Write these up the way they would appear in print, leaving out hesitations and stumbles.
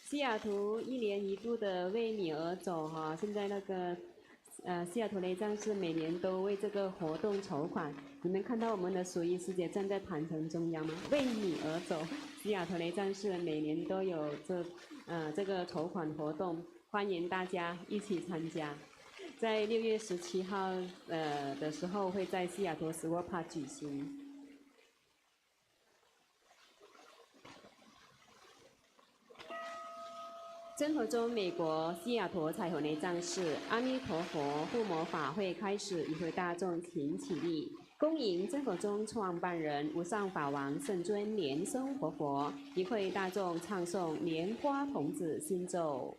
西雅图1年1度的为你而走哈，现在那个西雅图雷藏是每年都为这个活动筹款。你们看到我们的属医师姐站在坛城中央吗？为你而走，西雅图雷藏是每年都有这个筹款活动，欢迎大家一起参加。在6月17号的时候会在西雅图斯沃帕举行。真佛宗美国西雅图彩虹雷藏寺阿弥陀佛护摩法会开始，与会大众请起立，恭迎真佛宗创办人无上法王圣尊莲生活佛，与会大众唱诵莲花童子心咒。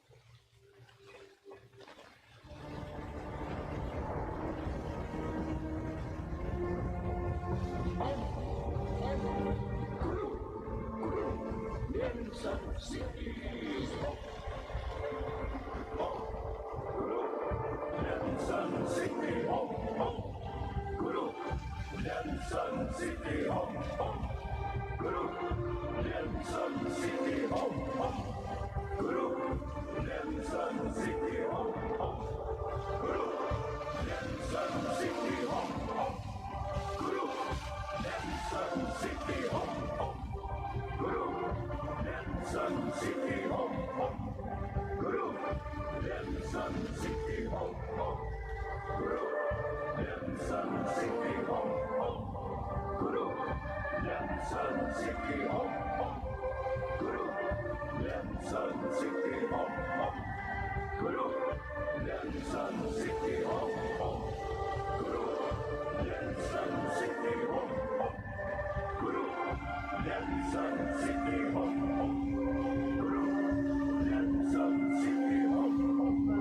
我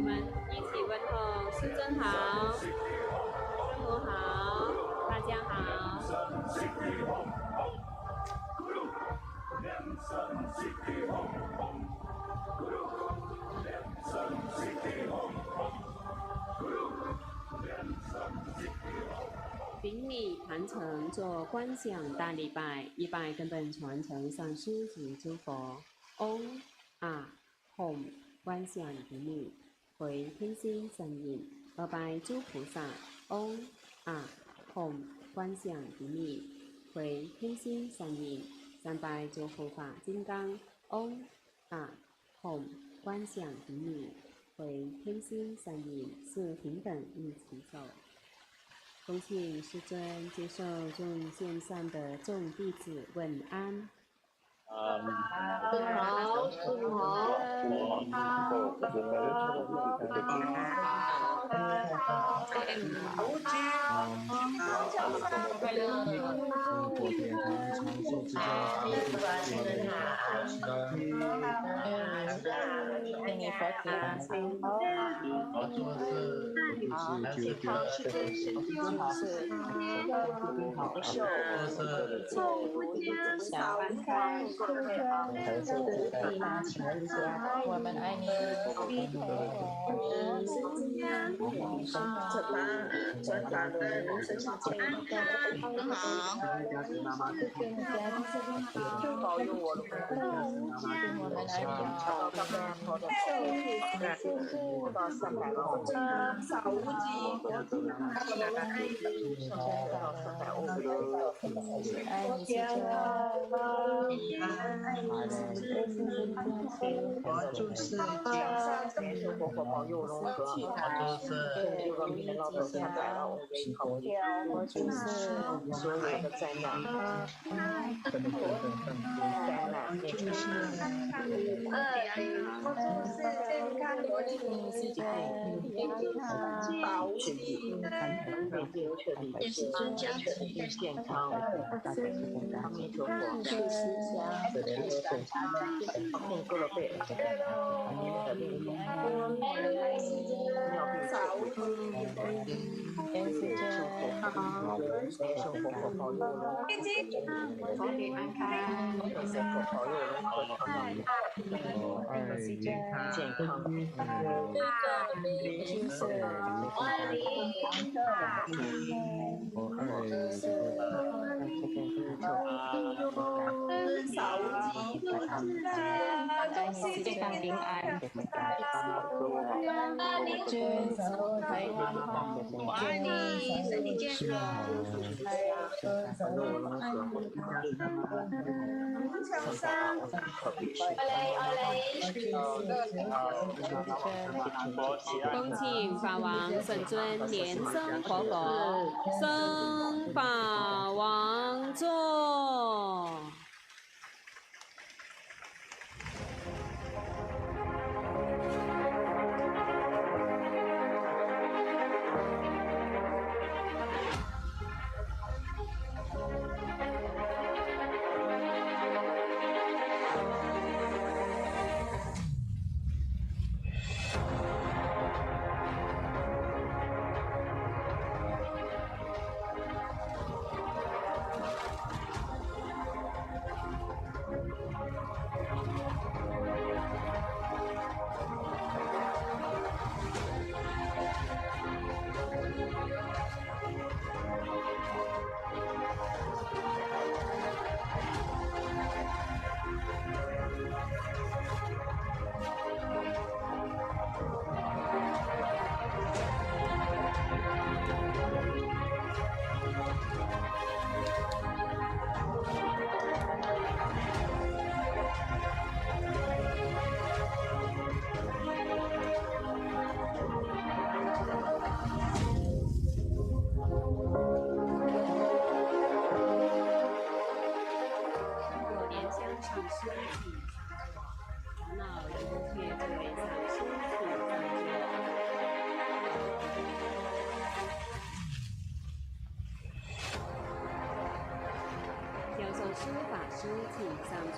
们一起问候师尊好，师母好，大家好。顶礼坛城做观想大礼拜，一拜根本传承上师及诸佛。嗡啊吽，观想顶礼，回天心神引。二拜诸菩萨。嗡啊吽，观想顶礼，回天心神引。三拜诸护法金刚。嗡啊吽，观想顶礼，回天心神引。四平等一起走。恭请师尊接受众线上的众弟子问安。好，我们爱你，保佑我，我们爱你，到300了，少无极，到我就是生活活保佑融合，这个明老头300了，我们好我就是所有的灾难，保气，眼睛确定是健康，阿弥陀佛，控各了背，生活活保佑了，方便安康，生活保佑了，健康，健康平安，我爱你，身体健康，恭请法王圣尊莲生活佛，生法王座。脑如贴着为上书体上座。教授书法师请上座。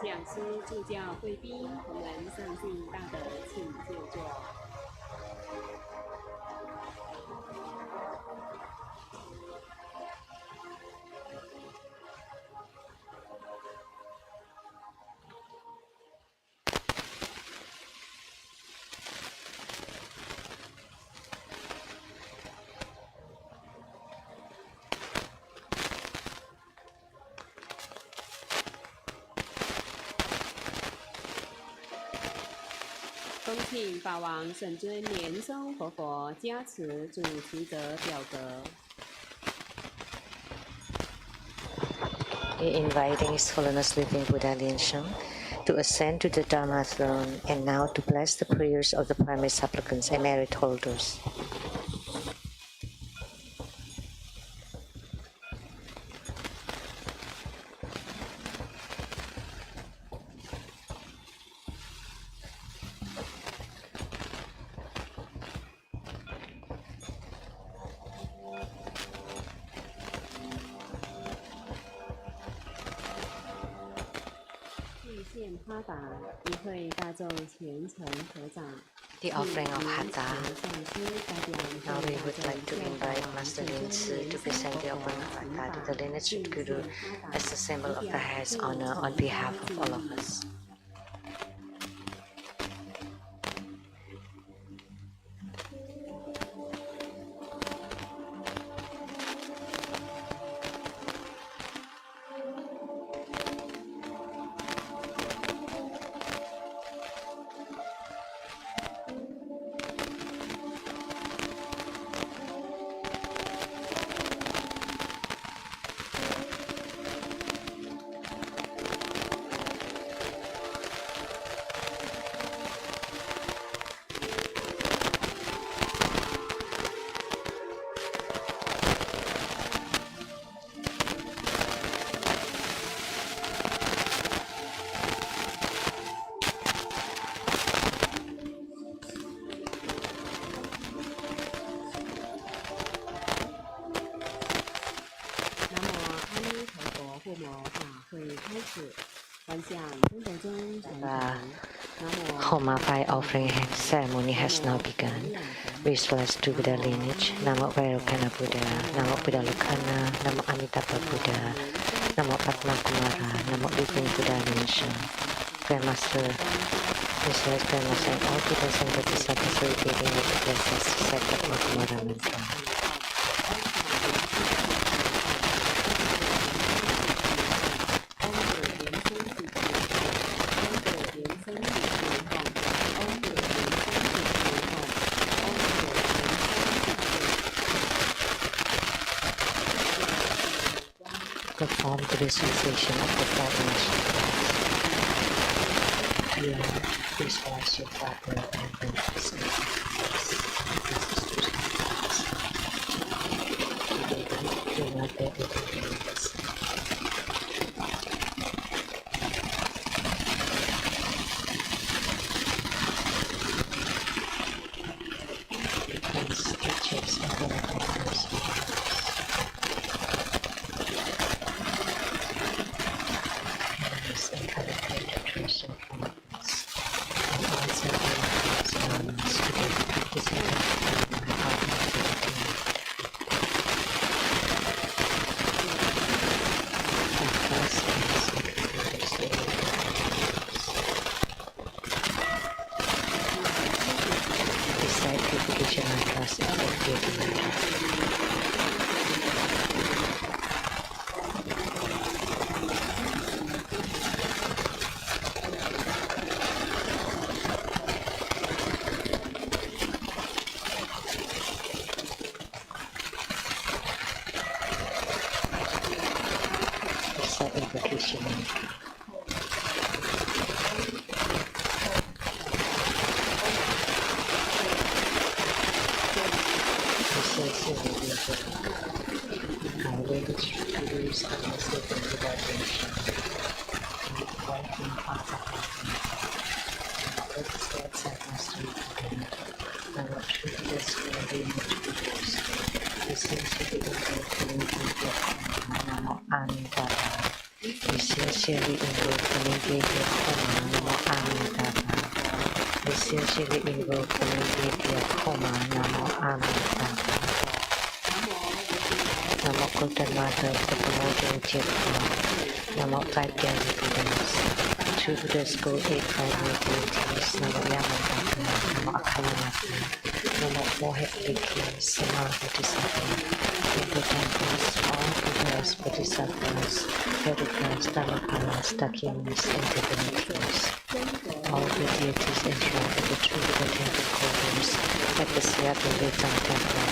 讲师助教贵宾同仁上信大德请就座。恭请法王圣尊莲松活佛加持主持者表格。He inviting His Holiness Living Buddha Liansheng to ascend to the Dharma throne and now to bless the prayers of the primary supplicants and merit holders. The offering of Hatha. Now we would like to invite Master Lin Si to present the offering of Hatha to the lineage Guru as a symbol of the highest honor on behalf of all of us. The Homa fire offering ceremony has now begun. Visualize to Buddha lineage. Namo Vairocana Buddha, Namo Buddha Lokana, Namo Amitabha Buddha, Namo Padma Kumara, Namo Living Buddha Liansheng. Grandmaster, visualize Grandmaster and all Buddhas and Bodhisattvas facilitating with the blessings to set the Padma Kumara mantra. Perform the visualization of the five national gods. Here, visualize your father and brothers and sisters. lineage gurus. Essentially invoke the immediate Homa Namo Amitabha. We sincerely invoke the immediate Homa Namo Amitabha. We sincerely invoke the immediate Homa Namo Amitabha. Namo Golden Mother of the Primordial Jitva. Namo Five Daily Buddhas. True Buddhas go 8 primary deities. Namo Yamantaka. Namo Akalamata. Namo Four Heavenly Kings. Sama Bodhisattva. Temple temples. All Buddhas, Bodhisattvas, Herukas, Dhammapalas, Dakinis, and divinities. All the deities enshrined in the true Buddha temple corridors at the Seattle Lezang Temple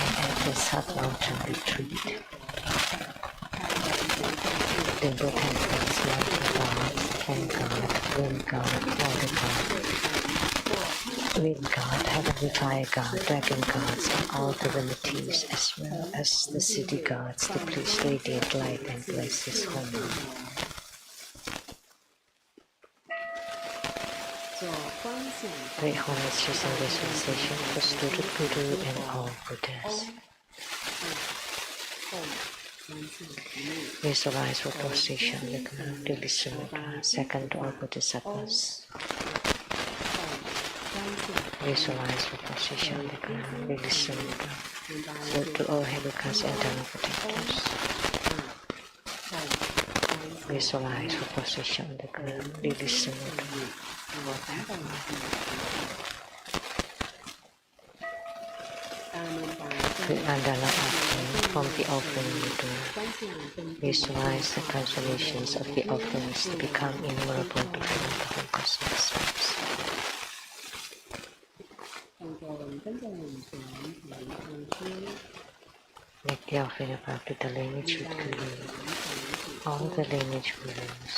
and at the South Mountain Retreat. Limbo temples, mountain gods, hand god, wind god, water god, wind god, heavenly fire god, dragon gods, and all divinities, as well as the city gods, the priest radiant light and bless his home. Great homage is a visualization for student Guru and all Buddhas. Visualize for position the ground, release mudra, second all Bodhisattvas. Visualize for position the ground, release mudra, so to all Herukas and Dhamma protectors. Visualize for position the ground, release mudra. The Andala offering from the offering meter. Visualize the consolations of the offerings to become innumerable to fill the whole cosmos. Make the offering about to the lineage root guru, all the lineage gurus.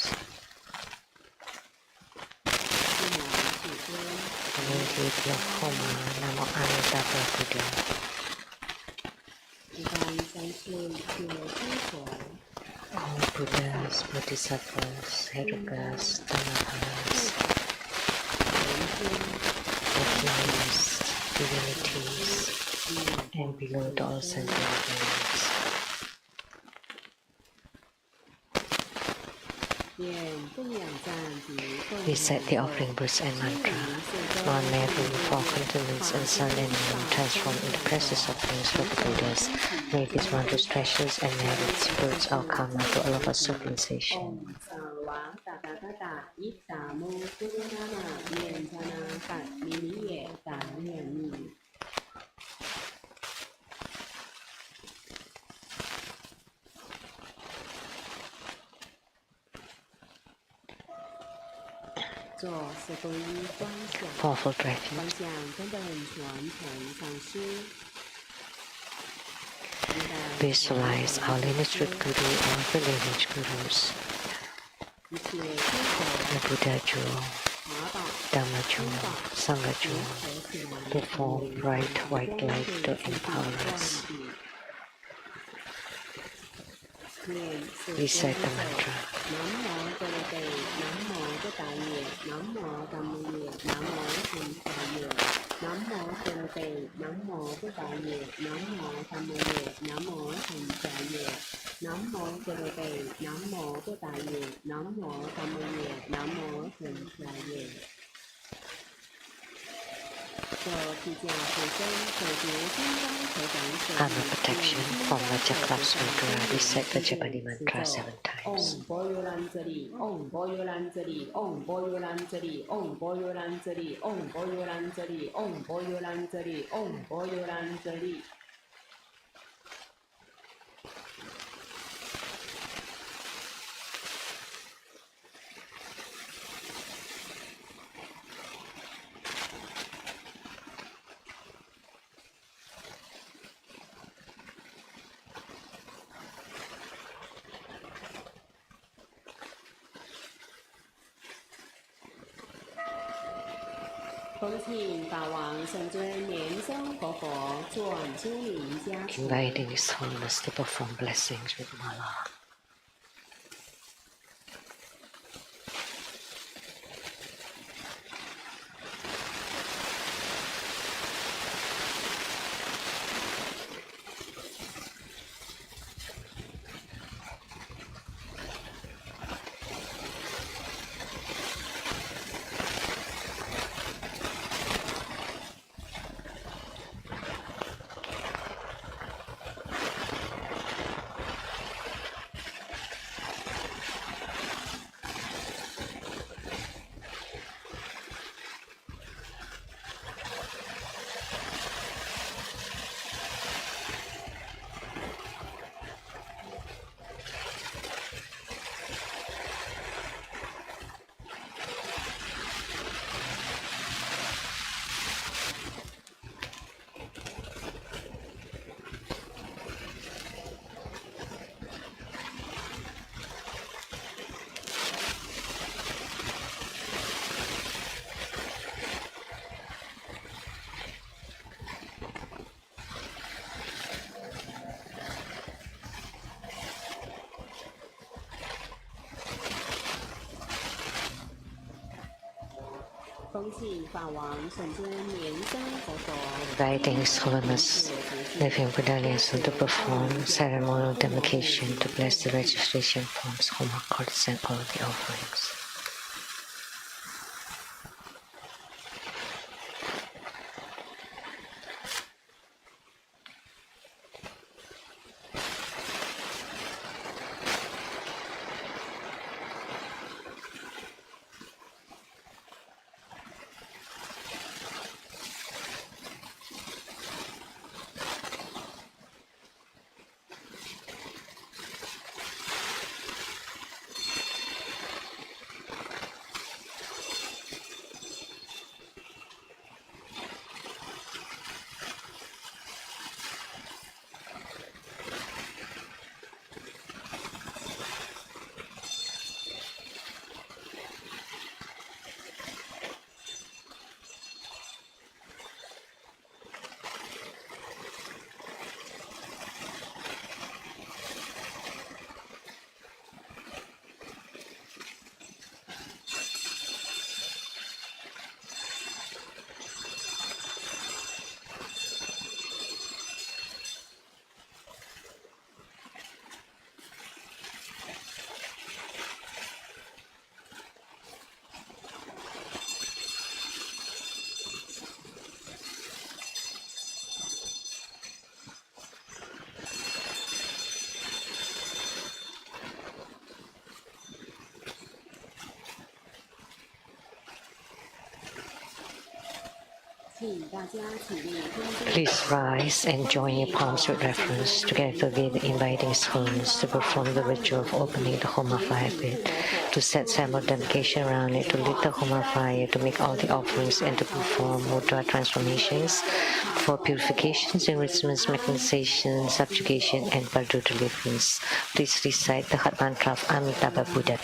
Immediately of Homa Namo Amitabha Buddha. All Buddhas, Bodhisattvas, Herukas, Dhammapalas, Dakinis, divinities, and below the all sentient beings. Recite the offering verse and mantra. One Meru, four continents, and sun and moon transform into precious offerings for the Buddhas. May these wondrous treasures and merits purge our karma to all of our civilization. Powerful breathing. Visualize our lineage root guru or the lineage gurus. The Buddha jewel, Dhamma jewel, Sangha jewel, to form bright white light to empower us. Recite the mantra. Karma protection from the Chakras mantra. Recite the Japani mantra 7 times. Om Boyolanzari, Om Boyolanzari, Om Boyolanzari, Om Boyolanzari, Om Boyolanzari, Om Boyolanzari, Om Boyolanzari. Inviting His Holiness to perform blessings with Mala. 恭请法王圣尊莲生佛陀 Inviting His Holiness Living Buddha Lienzo to perform ceremonial dedication to bless the registration forms, Homa cards, and all the offerings. Please rise and join your palms with reference. Together with inviting His Holiness to perform the ritual of opening the Homa fire pit, to set ceremonial dedication around it, to lit the Homa fire, to make all the offerings, and to perform mudra transformations for purifications, enrichments, mechanization, subjugation, and pardon deliverance. Please recite the Hat mantra of Amitabha Buddha.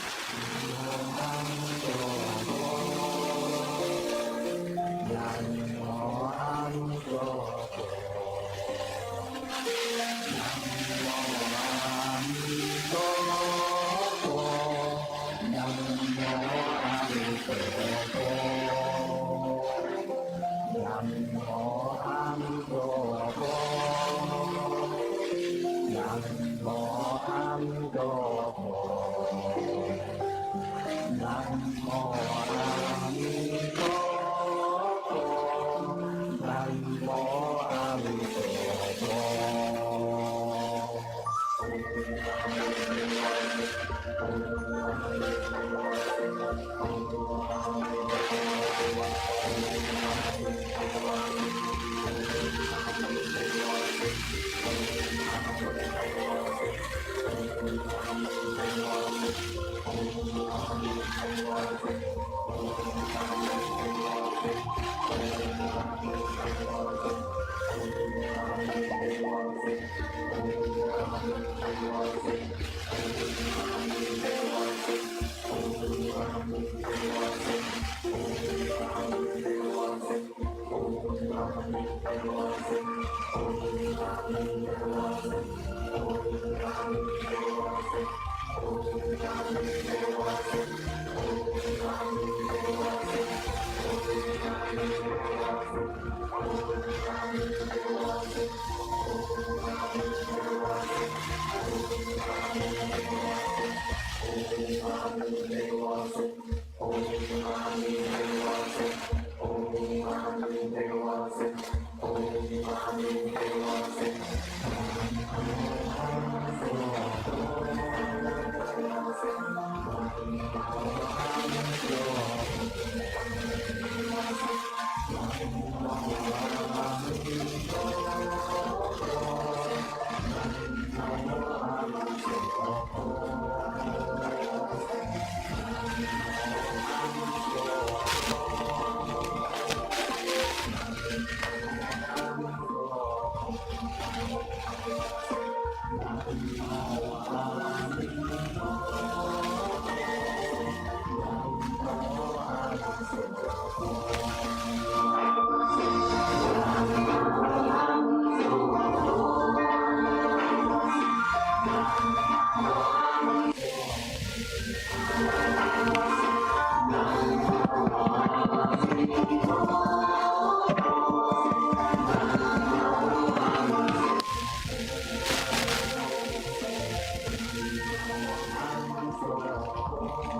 Nam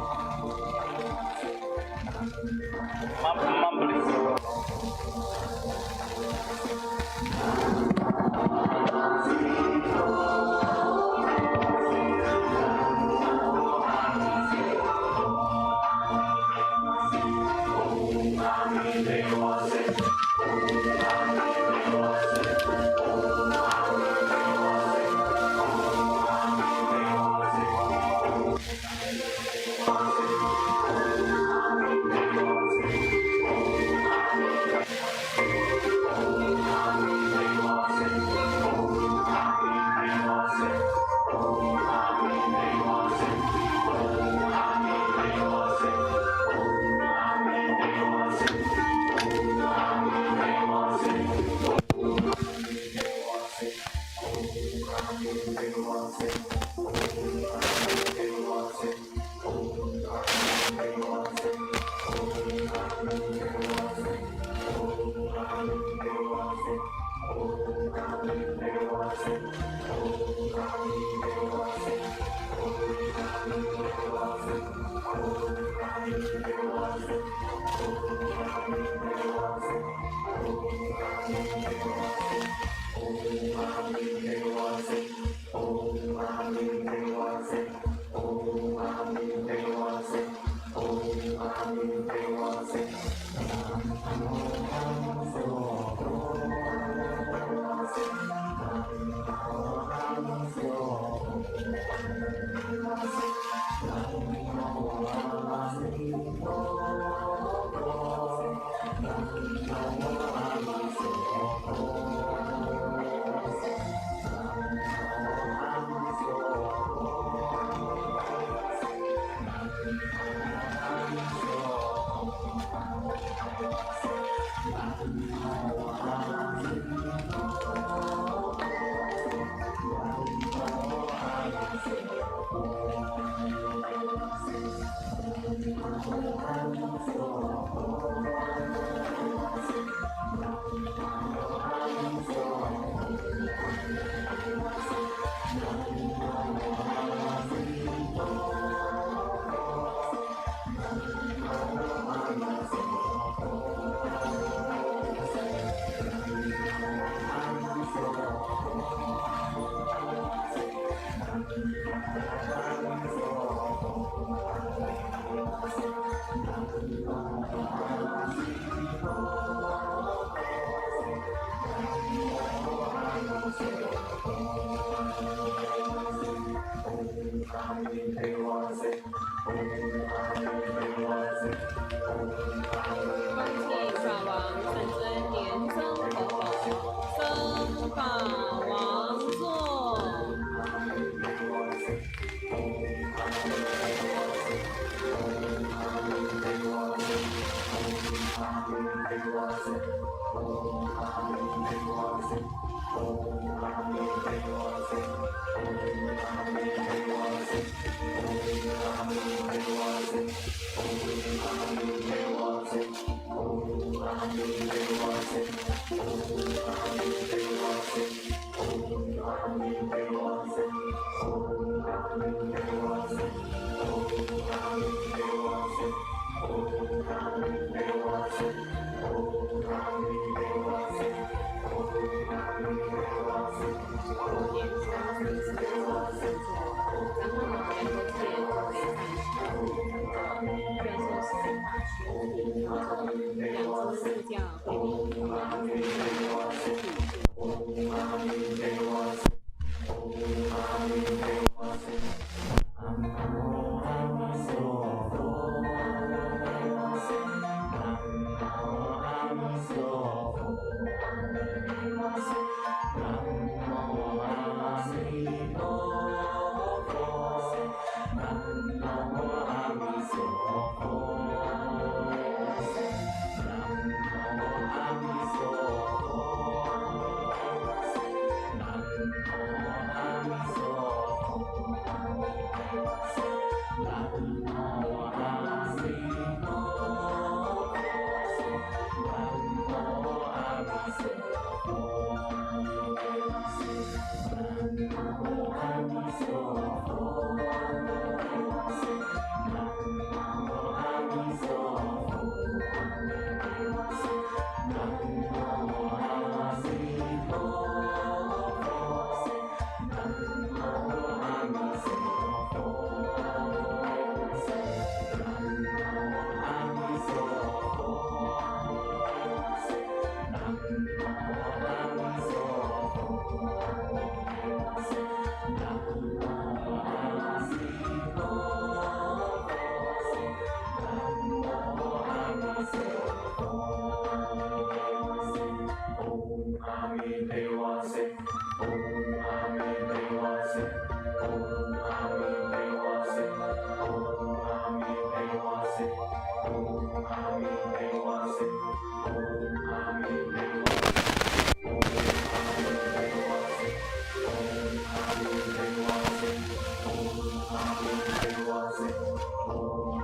Om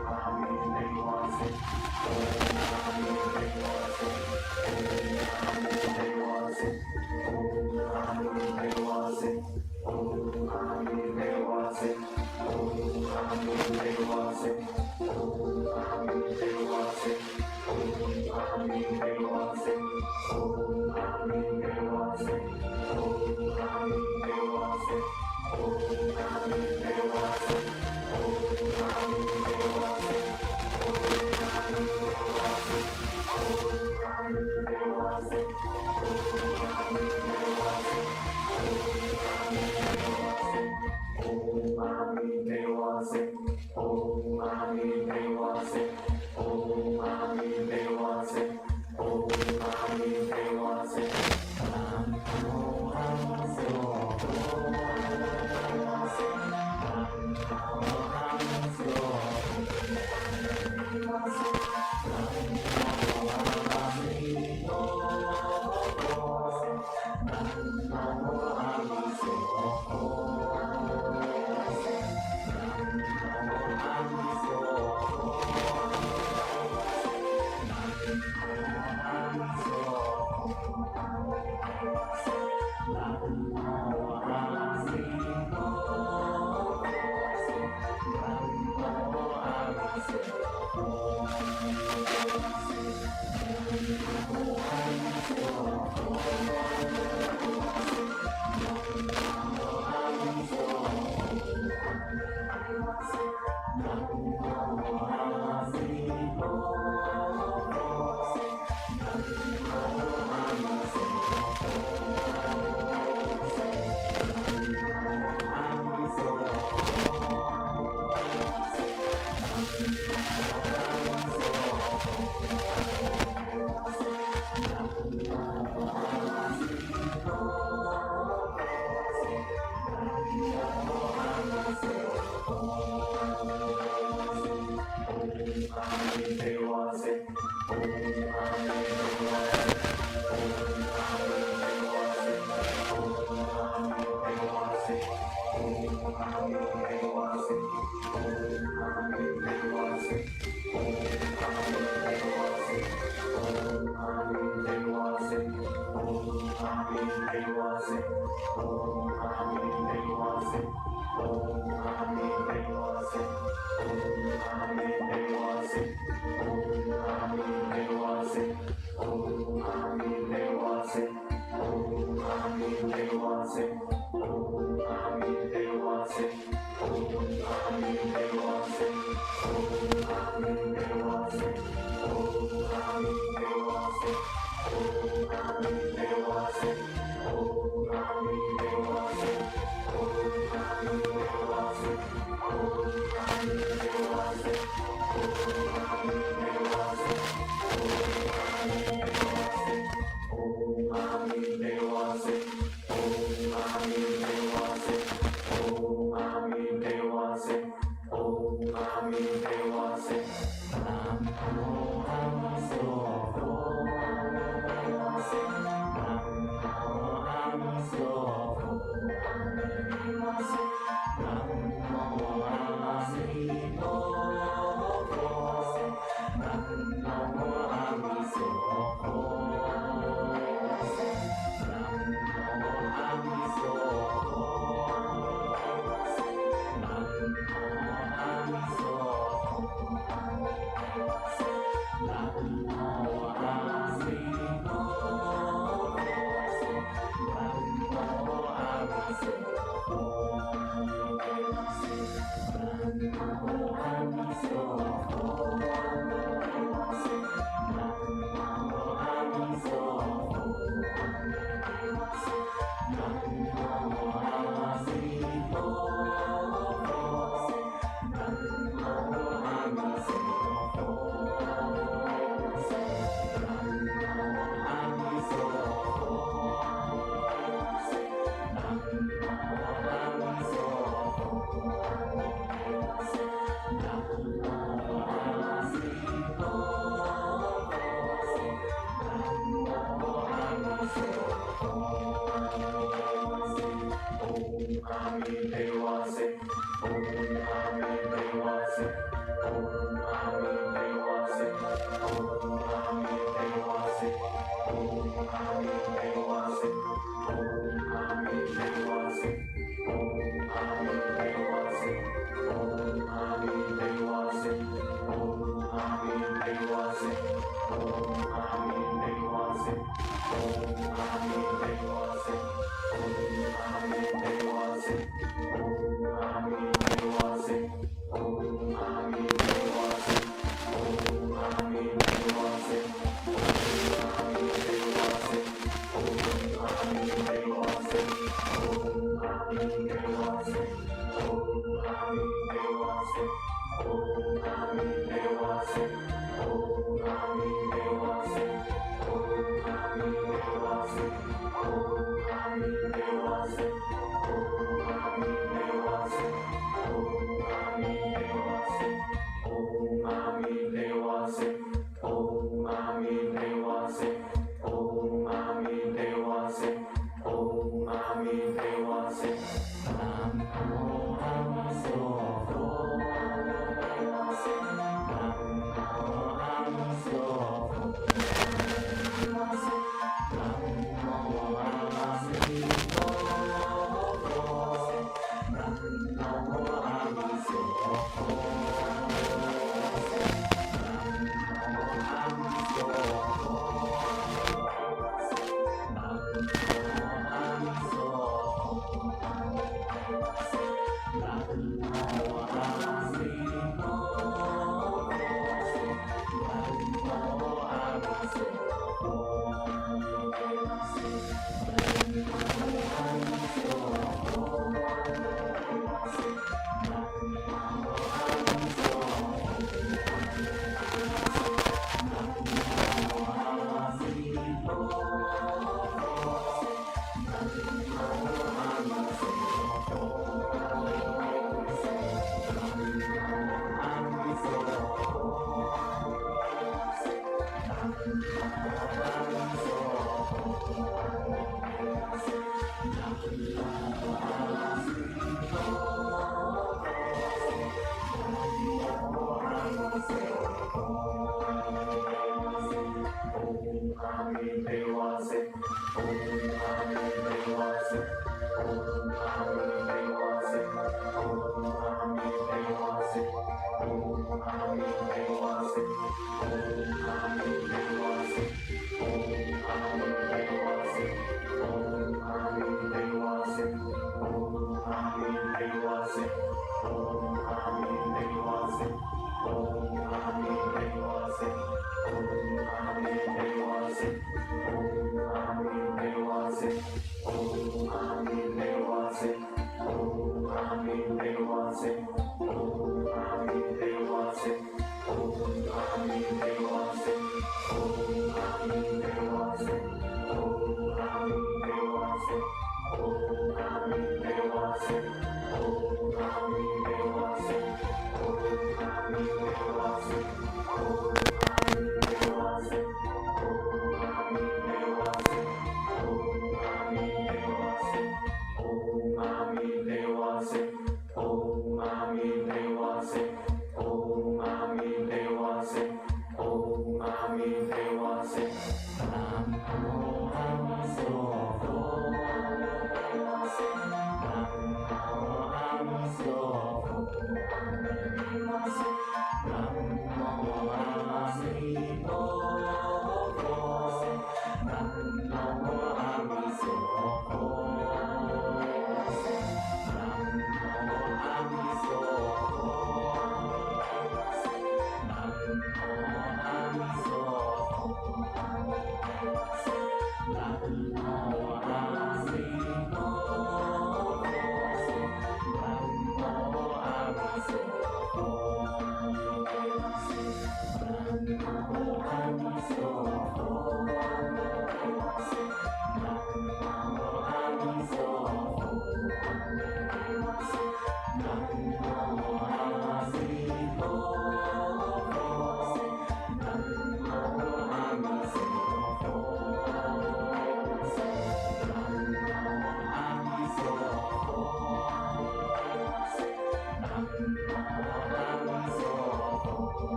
Ami Devase, Om Ami Devase,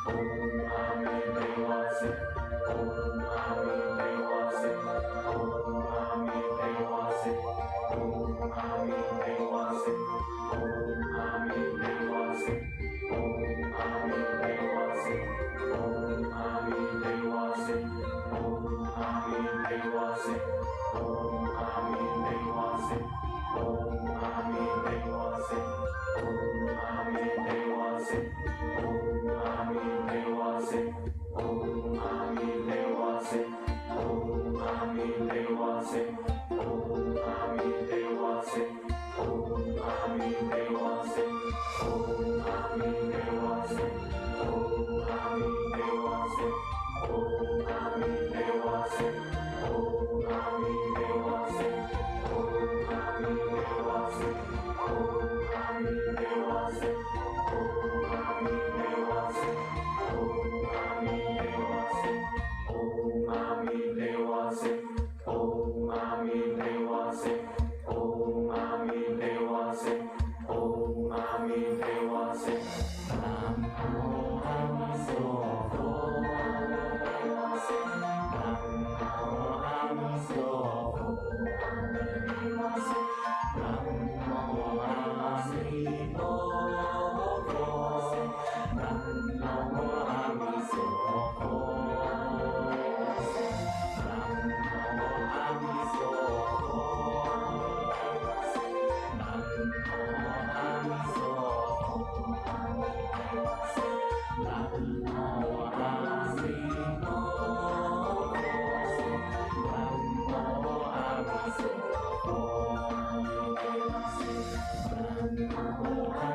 Nam mô A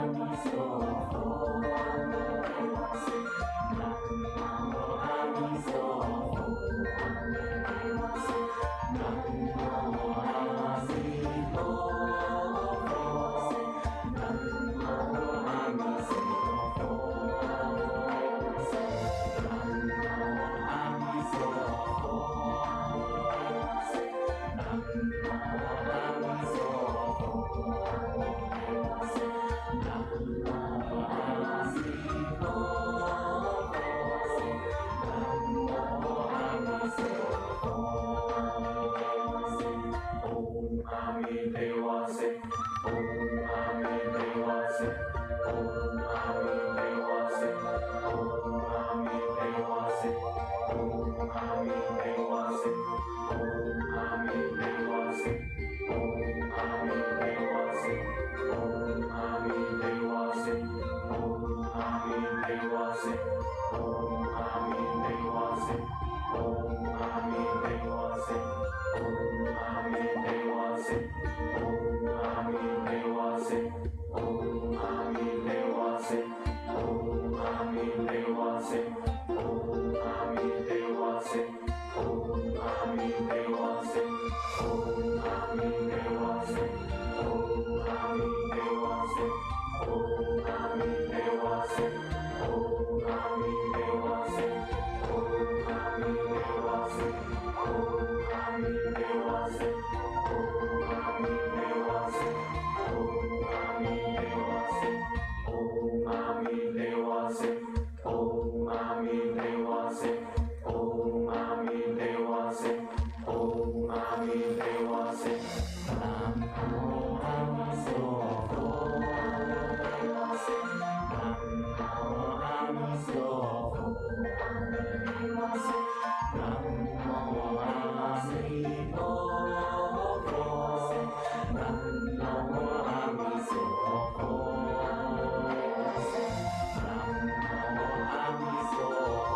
Di Đà Phật.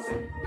Om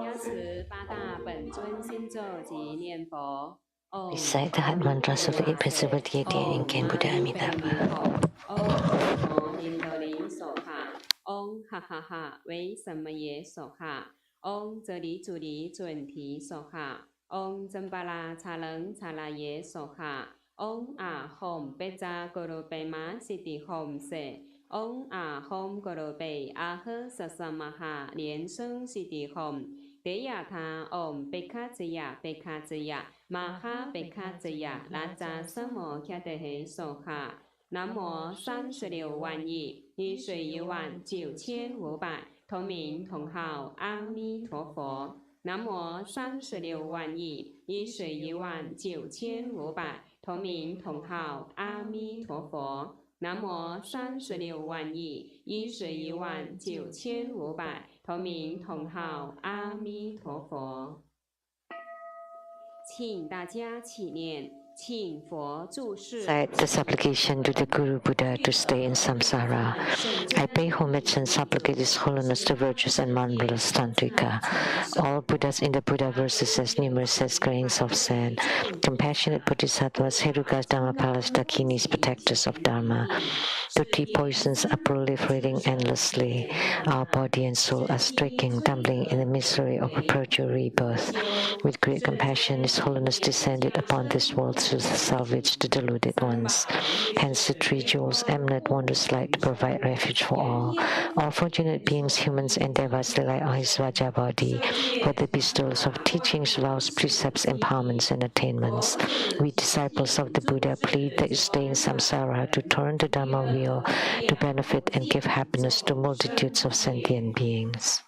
加持八大本尊心咒及念佛。 Recite the heart mantras of the invisible deity and incarnate Buddha Amitabha. 嗡林德林手哈，嗡哈哈哈为什么也手哈，嗡这里主里准提手哈，嗡真巴拉查人查拉耶手哈，嗡啊吽贝扎格罗贝玛西迪吽塞，嗡啊吽格罗贝阿呵萨萨玛哈连声西迪吽。 Tế yà tha om bekha zaya bekha zaya maha bekha zaya la za sa mo kya te he so ha nam mô 36万亿一水一万9500同名同号阿弥陀佛。南无36万亿一水一万9500同名同号阿弥陀佛。南无36万亿一水一万9500同名同号阿弥陀佛。请大家起念，请佛注释。 Recite the supplication to the Guru Buddha to stay in samsara. I pay homage and supplicate His Holiness the Virtuous and Marvelous Tantrika, all Buddhas in the Buddha verses as numerous as grains of sand, compassionate bodhisattvas, Herukas, Dhammapalas, Dakinis, protectors of Dharma. The tea poisons are proliferating endlessly. Our body and soul are stricken, tumbling in the misery of a perpetual rebirth. With great compassion, His Holiness descended upon this world to salvage the deluded ones. Hence the three jewels emanate wondrous light to provide refuge for all. All fortunate beings, humans and devas rely on His Vajra body for the bestowals of teachings, vows, precepts, empowerments, and attainments. We disciples of the Buddha plead that you stay in samsara to turn the Dharma wheel to benefit and give happiness to multitudes of sentient beings.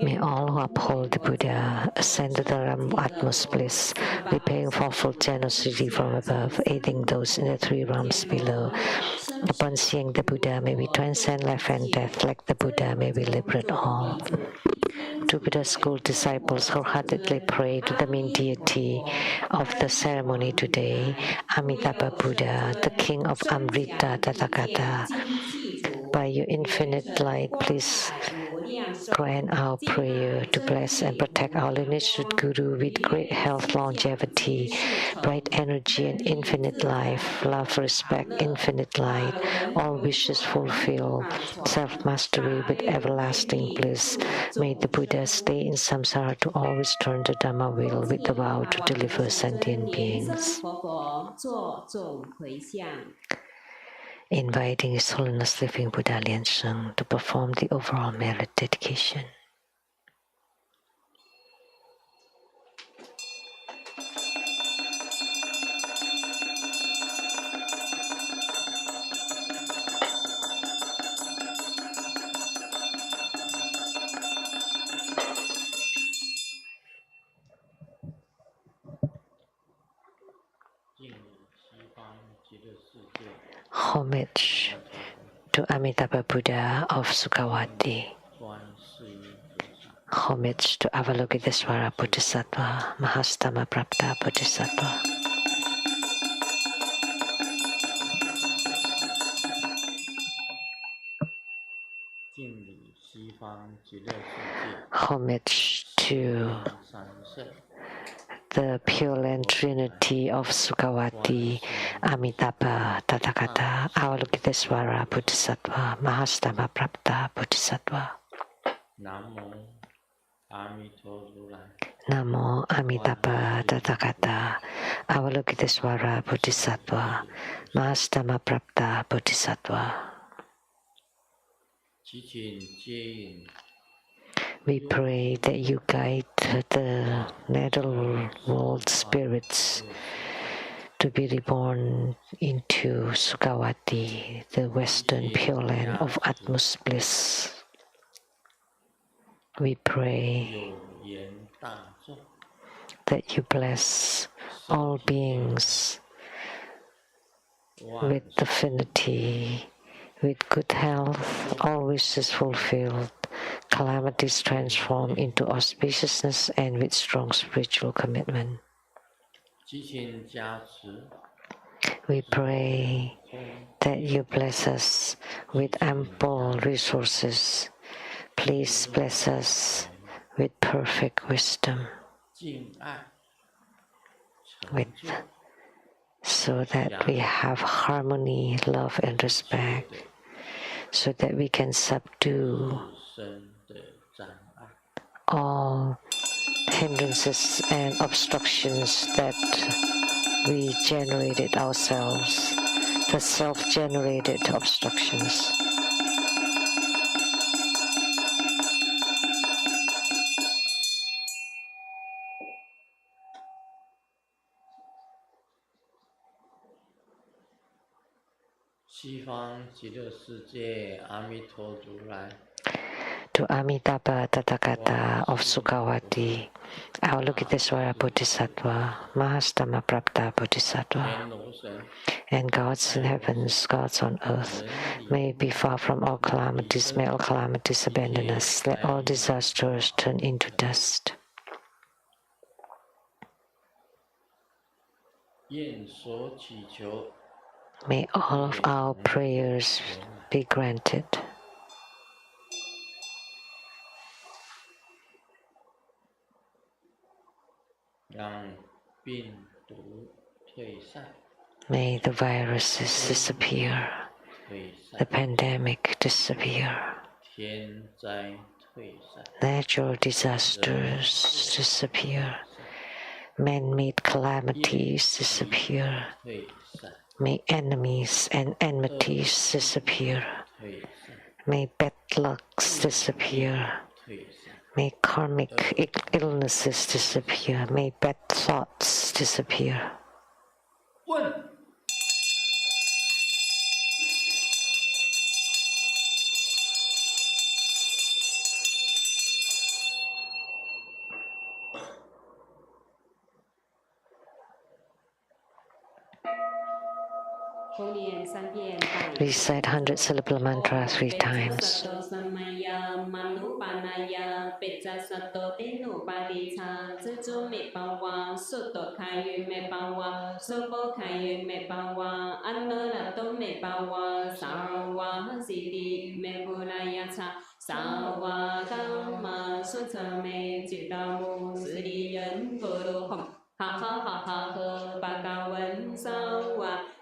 May all who uphold the Buddha ascend to the realm of utmost bliss, repaying fourfold generosity from above, aiding those in the three realms below. Upon seeing the Buddha, may we transcend life and death. Like the Buddha, may we liberate all. To Buddha school disciples wholeheartedly pray to the main deity of the ceremony today, Amitabha Buddha, the King of Amrita Tathagata. By your infinite light, please grant our prayer to bless and protect our lineage Guru with great health, longevity, bright energy, and infinite life, love, respect, infinite light, all wishes fulfilled, self-mastery with everlasting bliss. May the Buddha stay in samsara to always turn the Dhamma wheel with the vow to deliver sentient beings. Inviting His Holiness Living Buddha Lian Sheng to perform the overall merit dedication. Homage to Amitabha Buddha of Sukhavati. Homage to Avalokitesvara Bodhisattva, Mahastama Prapta Bodhisattva. Homage to the Pure Land Trinity of Sukhavati, Amitabha Tathagata, Avalokitesvara Bodhisattva, Mahastama Prapta Bodhisattva. Namo Amitabha Tathagata, Avalokitesvara Bodhisattva, Mahastama Prapta Bodhisattva. We pray that you guide the netherworld spirits to be reborn into Sukhavati, the western pure land of utmost bliss. We pray that you bless all beings with affinity, with good health, all wishes fulfilled, calamities transformed into auspiciousness, and with strong spiritual commitment. We pray that you bless us with ample resources. Please bless us with perfect wisdom, so that we have harmony, love, and respect, so that we can subdue all hindrances and obstructions that we generated ourselves, the self-generated obstructions. To Amitabha Tathagata of Sukhavati, Avalokitesvara Bodhisattva, Mahastama Prapta Bodhisattva, and gods in heavens, gods on earth, may be far from all calamities, may all calamities abandon us, let all disasters turn into dust. May all of our prayers be granted. May the viruses disappear, the pandemic disappear, natural disasters disappear, man-made calamities disappear, may enemies and enmities disappear, may bad lucks disappear, may karmic illnesses disappear, may bad thoughts disappear. Recite 100-syllable mantra 3 times.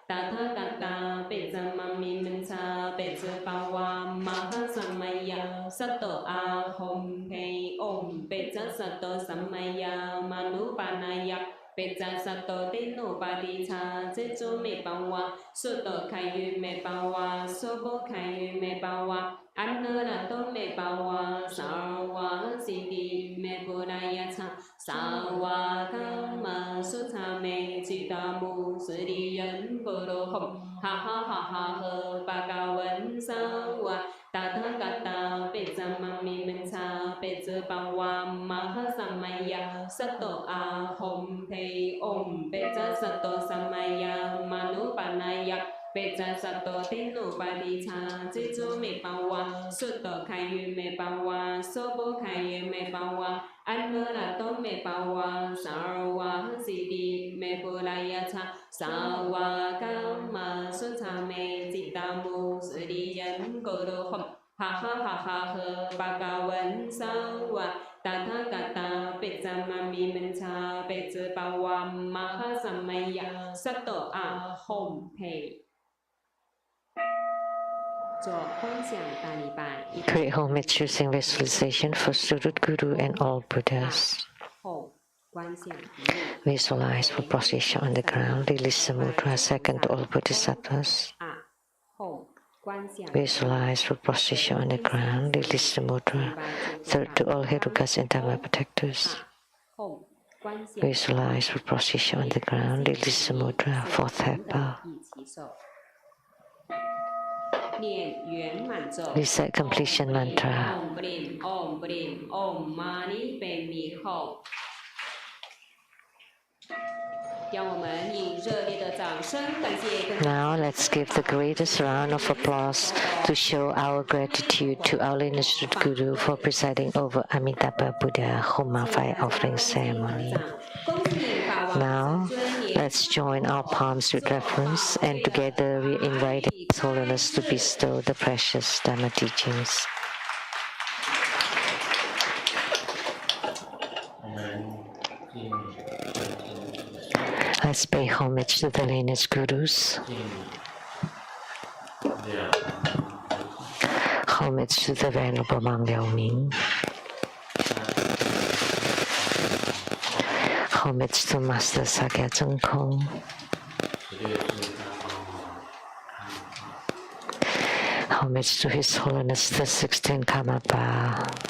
Tathagata Pejamami Mansa Pejapawa Mahasamaya Sato Ahom Pei Om Peja Sato Samaya Manupanaya Peja Sato Tenu Padicha Jeju Me Pawa Suto Kayu Me Pawa Sobo Kayu Me Pawa Anarato Me Pawa Sarwa Siddhi Me Purayacha Sawa Kama Sutta Me Chidamu Sriyan Puruham Ha ha ha ha ha Bhagavan Sawa Tathagata Pejamami Mansa Pejapawa Mahasamaya Sato Ahom Pei Om Peja Sato Samaya Manupanaya Peja Sato Tenu Padicha Jeju Me Pawa Suto Kayu Me Pawa Sobo Kayu Me Pawa Anurato Me Pawa Sarwa Siddhi Me Purayacha Sawa Kama Sutta Me Chidamu Sriyan Kuruham Ha ha ha ha ha Bhagavan Sawa Tathagata Pejamami Mansa Pejapawa Mahasamaya Sato Ahom Pei. Create homemade choosing visualization for Sudut Guru and all Buddhas. Visualize for position on the ground, release the mudra, second to all Bodhisattvas. Visualize for position on the ground, release the mudra, third to all Herukas and Dharma protectors. Visualize for position on the ground, release the mudra, fourth head bow. Recite completion mantra. Om Brim, Om Brim, Om Mani Padme Hum. Now let's give the greatest round of applause to show our gratitude to our lineage Guru for presiding over Amitabha Buddha Homa Fire Offering Ceremony. Now let's join our palms with reverence, and together we invite His Holiness to bestow the precious Dhamma teachings. Let's pay homage to the lineage Gurus. Homage to the Venerable Mang Liao Ming. Homage to Master Sakya Chung Kong. Homage to His Holiness the 16th Karmapa.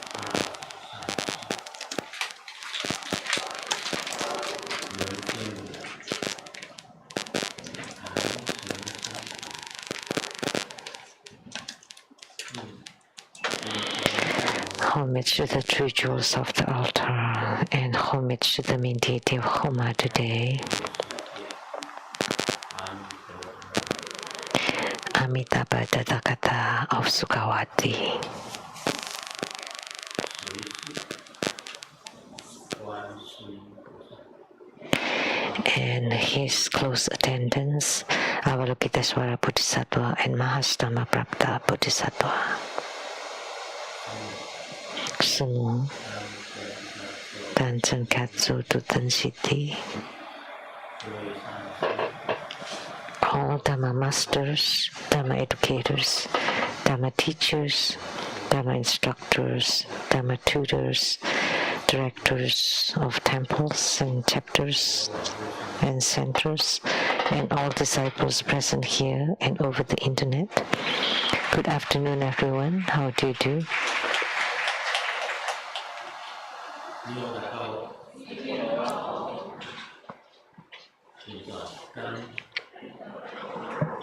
Homage to the three jewels of the altar, and homage to the main deity of Homa today, Amitabha Tathagata of Sukawati. And his close attendants, Avalokiteswara Bodhisattva and Mahastama Prapta Bodhisattva. Semua Tanchen Katsu Tutan Siddhi, all Dhamma masters, Dhamma educators, Dhamma teachers, Dhamma instructors, Dhamma tutors, directors of temples and chapters and centers, and all disciples present here and over the internet. Good afternoon, everyone. How do you do?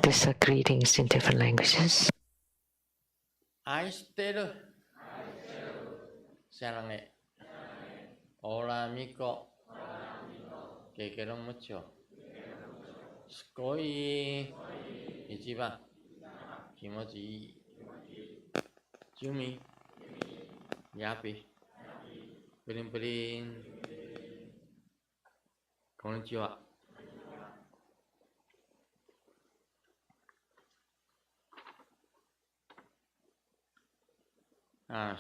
These are greetings in different languages. Aishiteru Sarange Hola amico Kekero mucho Sukoi Ichiban Kimochi ii Yumi Yappy Prin Prin Konnichiwa. I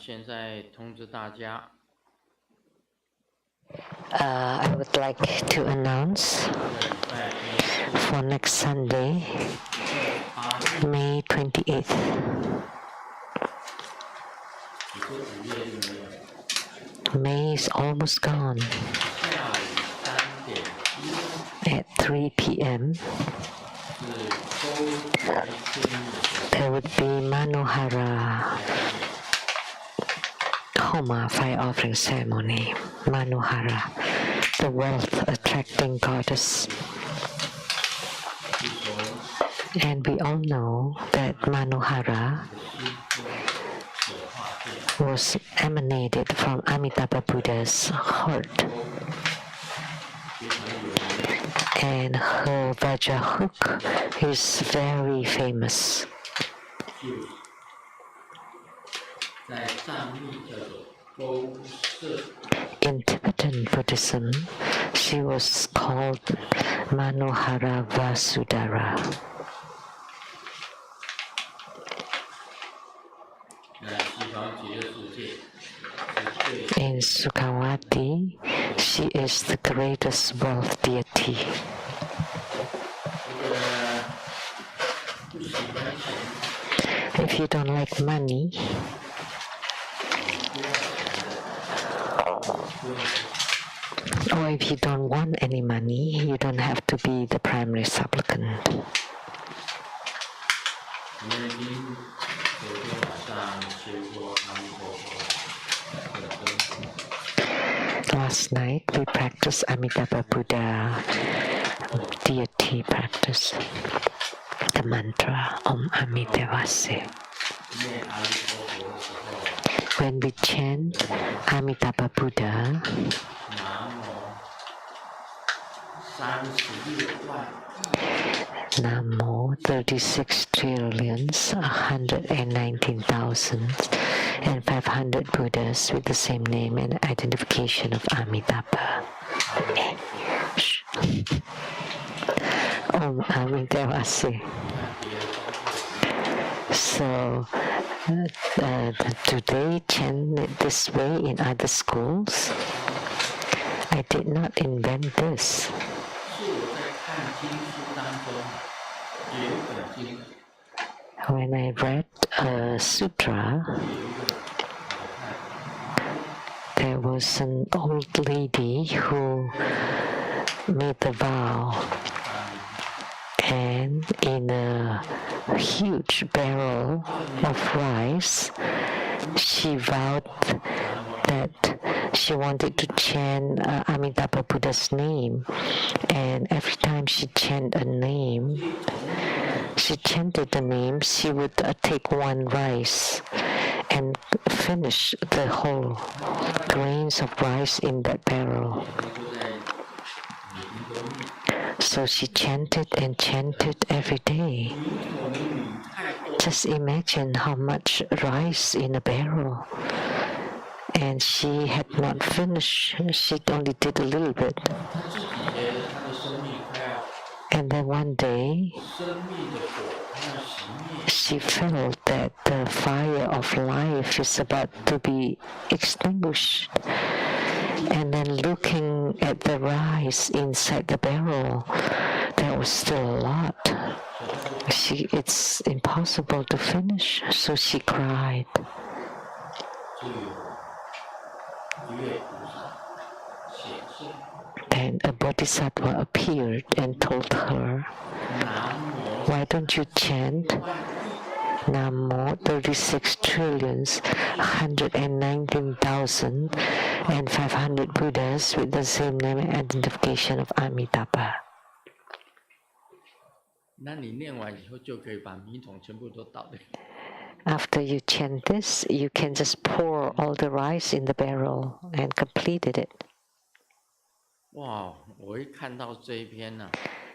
would like to announce for next Sunday, May 28th. May is almost gone. At 3 p.m. there would be Manohara Homa Fire Offering Ceremony. Manohara, the wealth-attracting goddess. And we all know that Manohara was emanated from Amitabha Buddha's heart. And her Vajra hook is very famous. In Tibetan Buddhism, she was called Manohara Vasudhara. In Sukawati, she is the greatest wealth deity. If you don't like money, or if you don't want any money, you don't have to be the primary supplicant. Last night we practiced Amitabha Buddha deity practice, the mantra Om Amitevase. When we chant Amitabha Buddha, Namo 36 trillions 119,500 Buddhas with the same name and identification of Amitabha. Om Amitabha. So, do they chant it this way in other schools? I did not invent this. When I read a sutra, there was an old lady who made a vow, and in a huge barrel of rice, she vowed that she wanted to chant Amitabha Buddha's name, and every time she chanted the name, she would take one rice and finish the whole grains of rice in that barrel. So she chanted and chanted every day. Just imagine how much rice in a barrel. And she had not finished, she only did a little bit. And then one day, she felt that the fire of life is about to be extinguished. And then looking at the rice inside the barrel, there was still a lot. It's impossible to finish, so she cried. And a bodhisattva appeared and told her, why don't you chant Namo 36 trillions 119,500 Buddhas with the same name and identification of Amitabha. After you chant this, you can just pour all the rice in the barrel and completed it.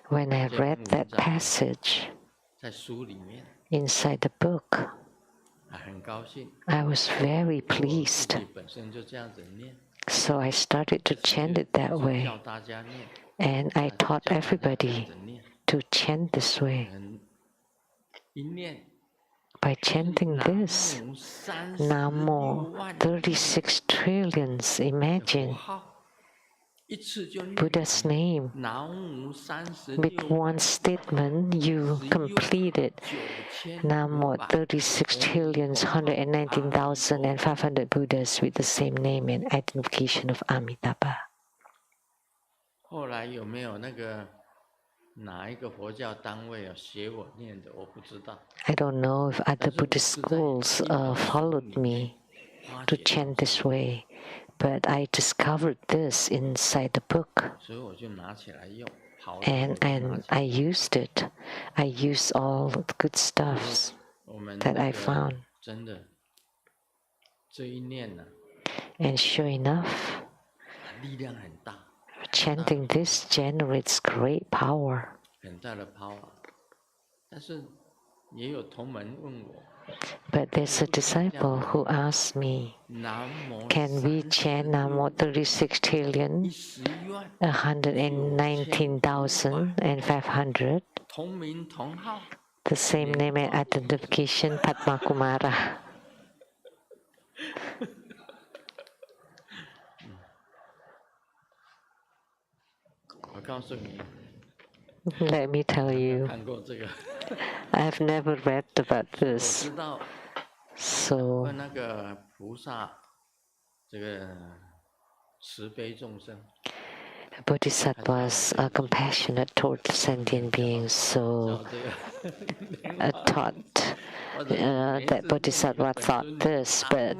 When I read that passage inside the book, I was very pleased. So I started to chant it that way. And I taught everybody to chant this way. By chanting this, Namo 36 trillions, imagine Buddha's name. With one statement, you completed Namo 36 trillions 119,500 Buddhas with the same name and identification of Amitabha. I don't know if other Buddhist schools followed me to chant this way, but I discovered this inside the book. And I used it. I used all the good stuffs that I found. And sure enough, chanting this generates great power. But there's a disciple who asked me, can we chant Namo 36 trillion 119,500, the same name and identification, Padma Kumara? Let me tell you, I've never read about this. So, Bodhisattvas are compassionate toward sentient beings, so that Bodhisattva thought this, but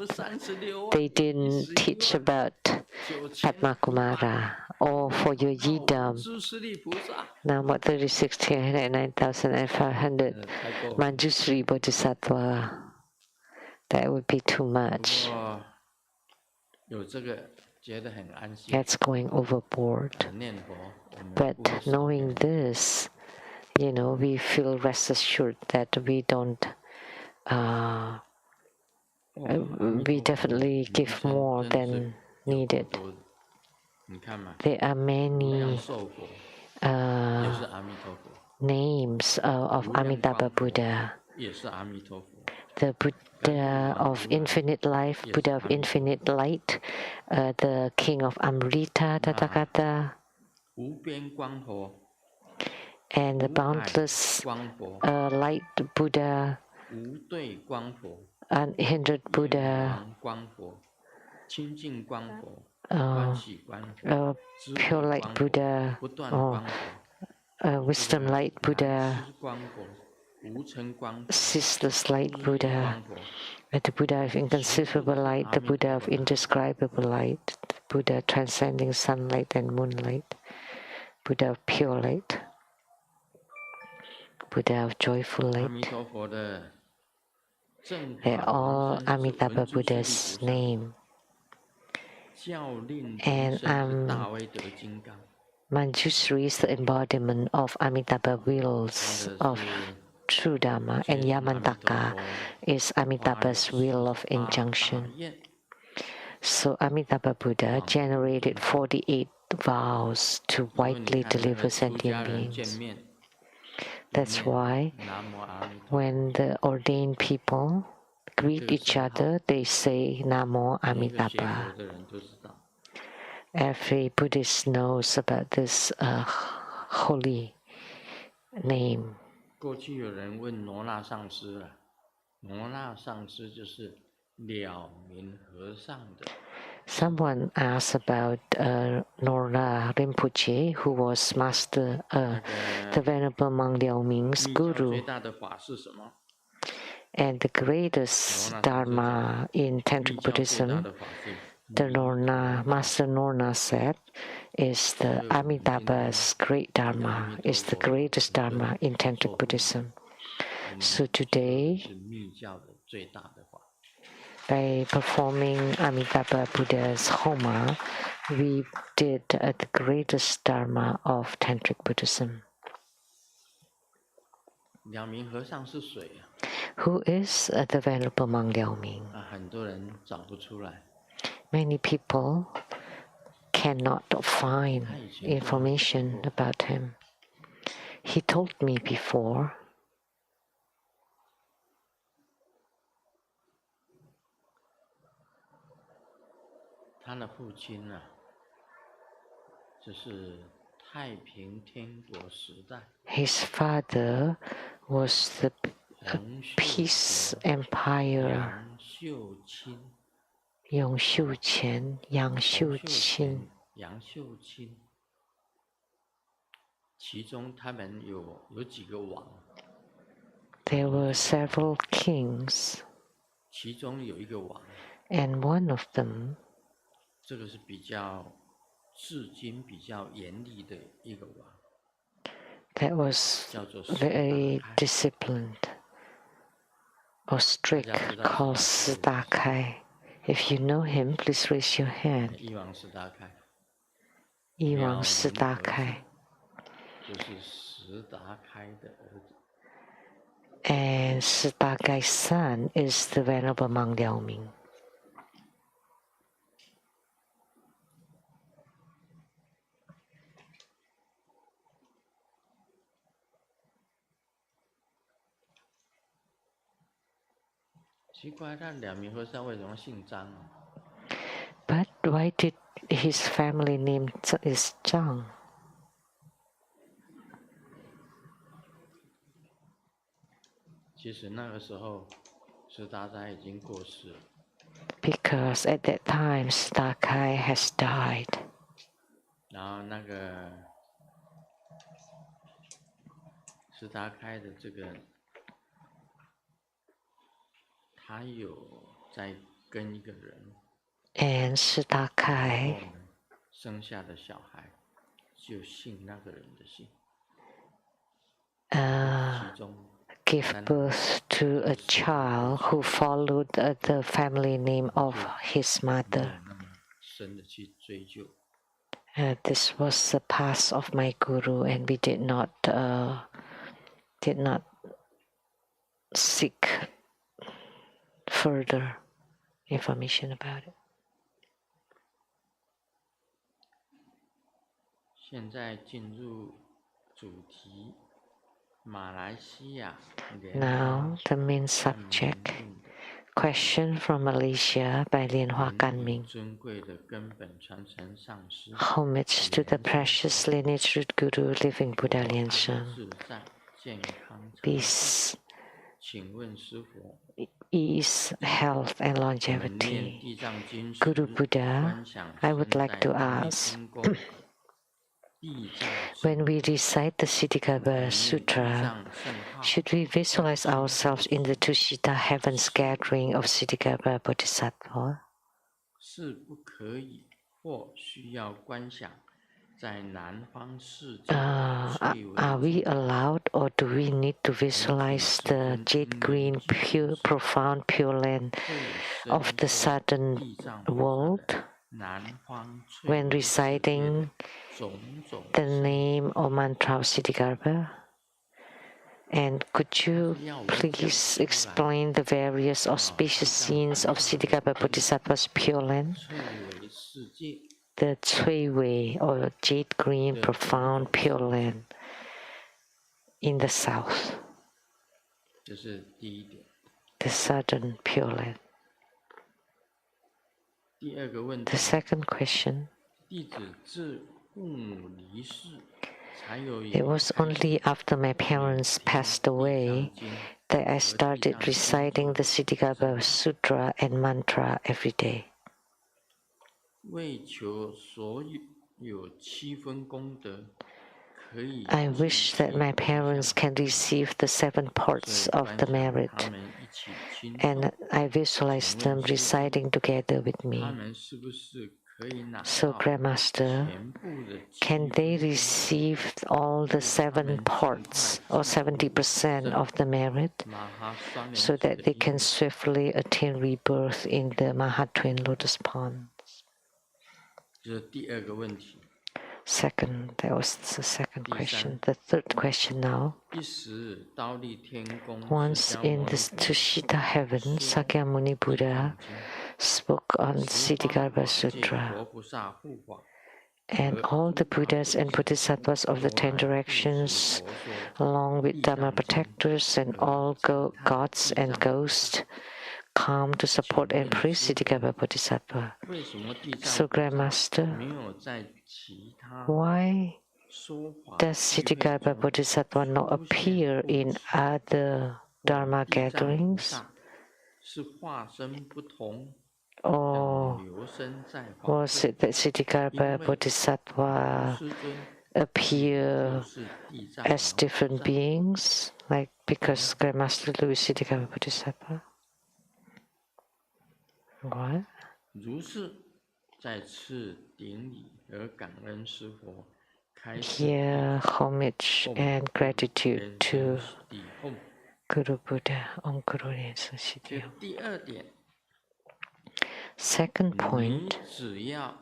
they didn't teach about Padma Kumara or for your yidam. Namo 36 9,500 Manjusri Bodhisattva. That would be too much. That's going overboard. But knowing this, we feel rest assured that we don't, we definitely give more than needed. There are many names of Amitabha Buddha. The Buddha of infinite life, Buddha of infinite light, the King of Amrita, Tathagata, and the boundless light Buddha, unhindered Buddha, pure light Buddha, wisdom light Buddha, ceaseless light Buddha, the Buddha of inconceivable light, the Buddha of indescribable light, the Buddha transcending sunlight and moonlight, Buddha of pure light, Buddha of joyful light. They're all Amitabha Buddha's name. And Manjushri is the embodiment of Amitabha wills of true Dharma, and Yamantaka is Amitabha's will of injunction. So Amitabha Buddha generated 48 vows to widely deliver sentient beings. That's why when the ordained people greet each other, they say Namo Amitabha. Every Buddhist knows about this holy name. Someone asked about Norna Rinpoche, who was master, the Venerable Monk Liao Ming's guru. And the greatest Dharma in Tantric Buddhism, the Master Norna said, is the Amitabha's great Dharma, is the greatest Dharma in Tantric Buddhism. So today, by performing Amitabha Buddha's Homa, we did the greatest Dharma of Tantric Buddhism. Who is the Venerable Monk Liao Ming? Many people cannot find information about him. He told me before, his father was the Peace Empire, Yang Xiuqin. There were several kings, and one of them, that was very disciplined or strict, called Siddhakai. If you know him, please raise your hand. Yiwang Siddhakai. And Siddhakai's son is the Venerable Monk Liao Ming. But why did his family name is Zhang? Because at that time Siddhakai has died. And Siddhakai gave birth to a child who followed the family name of his mother. 深的去追究。This was the path of my guru, and we did not seek further information about it. 现在进入主题，马来西亚莲 Now 花 the main 干明 subject, 印 question from Malaysia by Lian Hua 典礼 Ganming. 尊贵的根本传承上师 Homage to the 莲生 precious lineage root guru, living Buddha 佛 Lian 安 Sheng. 自在健康长寿。 Peace, 请问师父， ease, health, and 我们念 longevity. 地藏经时 Guru Buddha, 观想 I would 身 like 在 to 内 ask, 心功地藏 when 圣 we recite the 我 Siddhikapa 们念地 Sutra, 藏圣号 should we visualize ourselves in the Tushita heavens gathering of Siddhikapa Bodhisattva? 是不可以或需要观想在南方世界的翠微 Are we 中 allowed, or do we need to visualize the jade green, pure, profound, pure land 会 of the 深受 southern 地藏菩萨 world 的南方翠 when 微世界 reciting 的种种 the 圣 name or mantra of Siddhikapa? And could you please explain the various auspicious scenes of Siddhikapa Bodhisattva's pure land? 翠微世界 The Cui Wei, or jade green, profound, pure land in the south, 这是第一点。 the southern pure land. 第二个问题 The，second question, 弟子自父母离世，才有 it was only after my parents passed away that I started reciting the Siddhikapa Sutra and mantra every day. 为求所有七分功德，可以 I wish that my parents can receive the 7 parts of the merit, 他们一起亲 and I visualize them reciting together with 他 me. 们是不是可以拿 So, 到 Grandmaster, 全部的七 can they 分功德 receive all the 7 parts or 70% of the merit 马哈双 so 莲 that they can swiftly attain rebirth in the Mahatwin Lotus Pond? 这是第二个问题。 Second, that was the second question. The third question now. 一时刀立天宫 Once in the Tushita heaven, Sakyamuni Buddha spoke on Siddhikapa Sutra, 佛菩萨护法 and all the Buddhas and Bodhisattvas of the 10 directions, along with Dharma protectors and all gods and ghosts, come to support and praise Siddhikapa Bodhisattva. 为什么地 So, 藏菩萨 Grandmaster, 没有在其他 why 说法 does 聚会 Siddhikapa 中 Bodhisattva not appear in other Dharma 地藏菩 gatherings? 萨是化身不同， Or 等流身在法 was 会 it that Siddhikapa Bodhisattva 师尊 appear 是地藏 as 王菩 different 萨 beings? Like because Grandmaster Louis Siddhikapa Bodhisattva? What? 如是再次顶礼而感恩师佛，开示 Here, homage and gratitude to 地后。 Guru Buddha, Om Guru Rinsu 这 Siddhi. 第二点， Second 你 point, 只要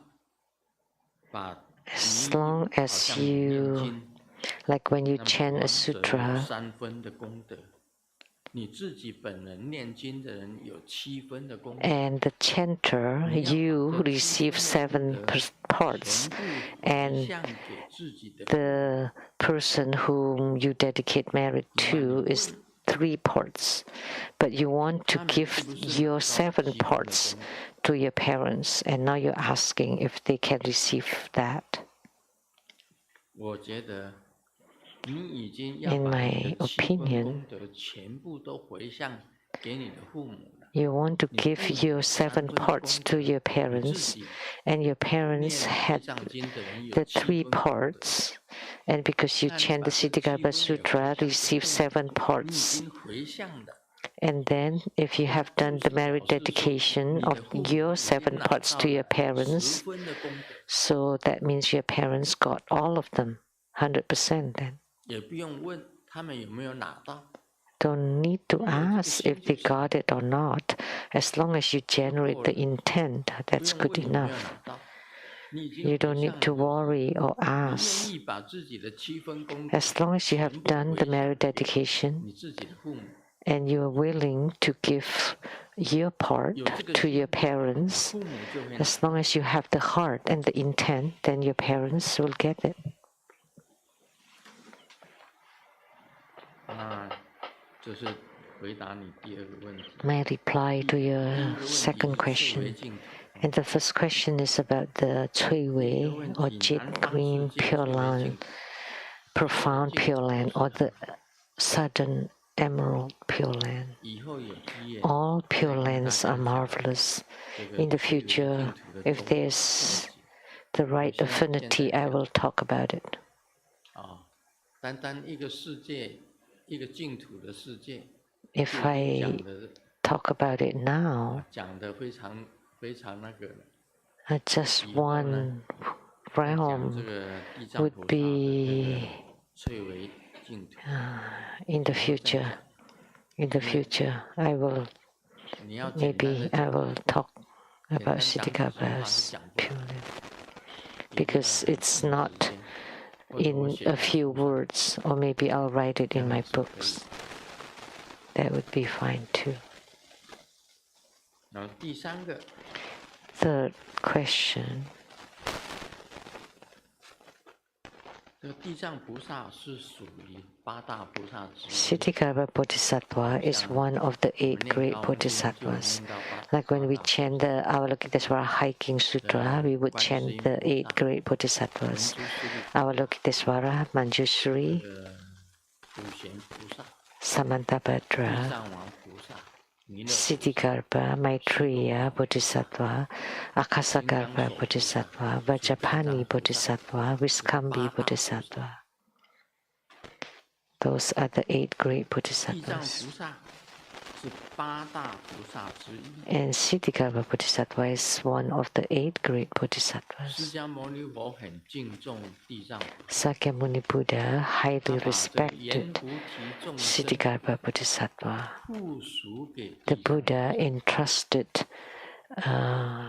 把 as 你 long 好 as 像你念 you, 经， like when you 那么 chant a 观者有 sutra, 3分的功德，你自己本人念经的人有7分的功德。 and the chanter, you receive 7 parts, 全部 and 向给自己的 the person whom you dedicate merit to is 3 parts. But you want to give your 7 parts to your parents, and now you're asking if they can receive that. 我觉得你已经要 In 把 my 你的7分 opinion, 功德全部都回向给你的父母了。 You want to give your 7 parts to your 你自 parents, 己 and your 念 parents 地 had 藏经的人有 the 7 3分功德 parts, and because you 那你 chant 把 the 这7 Siddhikapa 分也回 Sutra, 向给 receive 父 7 母，你已 parts. 经回向的。 And then, if you have done the merit dedication of your 7 parts to your parents, 10分的功德， so that means your parents got all of them, 100% then. 也不用问他们有没有拿到。 Don't need to ask if they got it or not. As long as you generate the intent, 不 that's 用 good 问有没有 enough. 拿到， You don't need to worry or ask. As long as you have done the merit dedication and you are willing to give your part to your parents, as long as you have the heart and the intent, then your parents will get it. My reply to your second question. And the first question is about the Cui Wei or Jet Green Pure Land, Profound Pure Land, or the Southern Emerald Pure Land. All Pure Lands are marvelous. In the future, if there's the right affinity, I will talk about it. If I talk about it now, just one realm would be in the future. In the future, I will talk about Siddhikappa's Pure Land, because it's not in a few words, or maybe I'll write it in my books. That would be fine too. Third question. Siddhikappa Bodhisattva is one of the 8 great bodhisattvas. Like when we chant the Avalokitesvara Hiking Sutra, we would chant the 8 great bodhisattvas. Avalokitesvara, Manjushri, Samantabhadra, Siddhikarpa, Maitreya Bodhisattva, Akasakarpa Bodhisattva, Vajapani Bodhisattva, Viskambi Bodhisattva. Those are the 8 great bodhisattvas. And Siddhikarpa Bodhisattva is one of the 8 great bodhisattvas. Sakyamuni Buddha highly respected Siddhikarpa Bodhisattva. The Buddha entrusted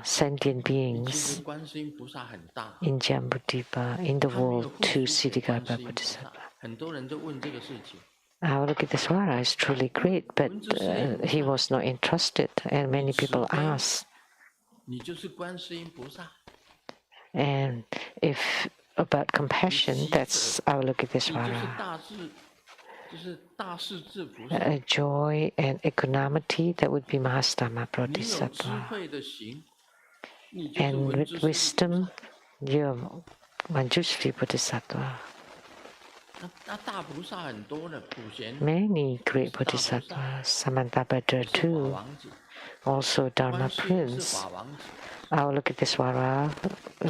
sentient beings in Jambudvipa, in the world, to Siddhikarpa Bodhisattva. Avalokitesvara is truly great, but he was not entrusted, and many people ask. And if about compassion, that's Avalokitesvara. Joy and equanimity, that would be Mahastama Bodhisattva. And with wisdom, you're Manjushri Bodhisattva. Many great bodhisattvas, Samantabhadra too, also Dharma Prince. Avalokitesvara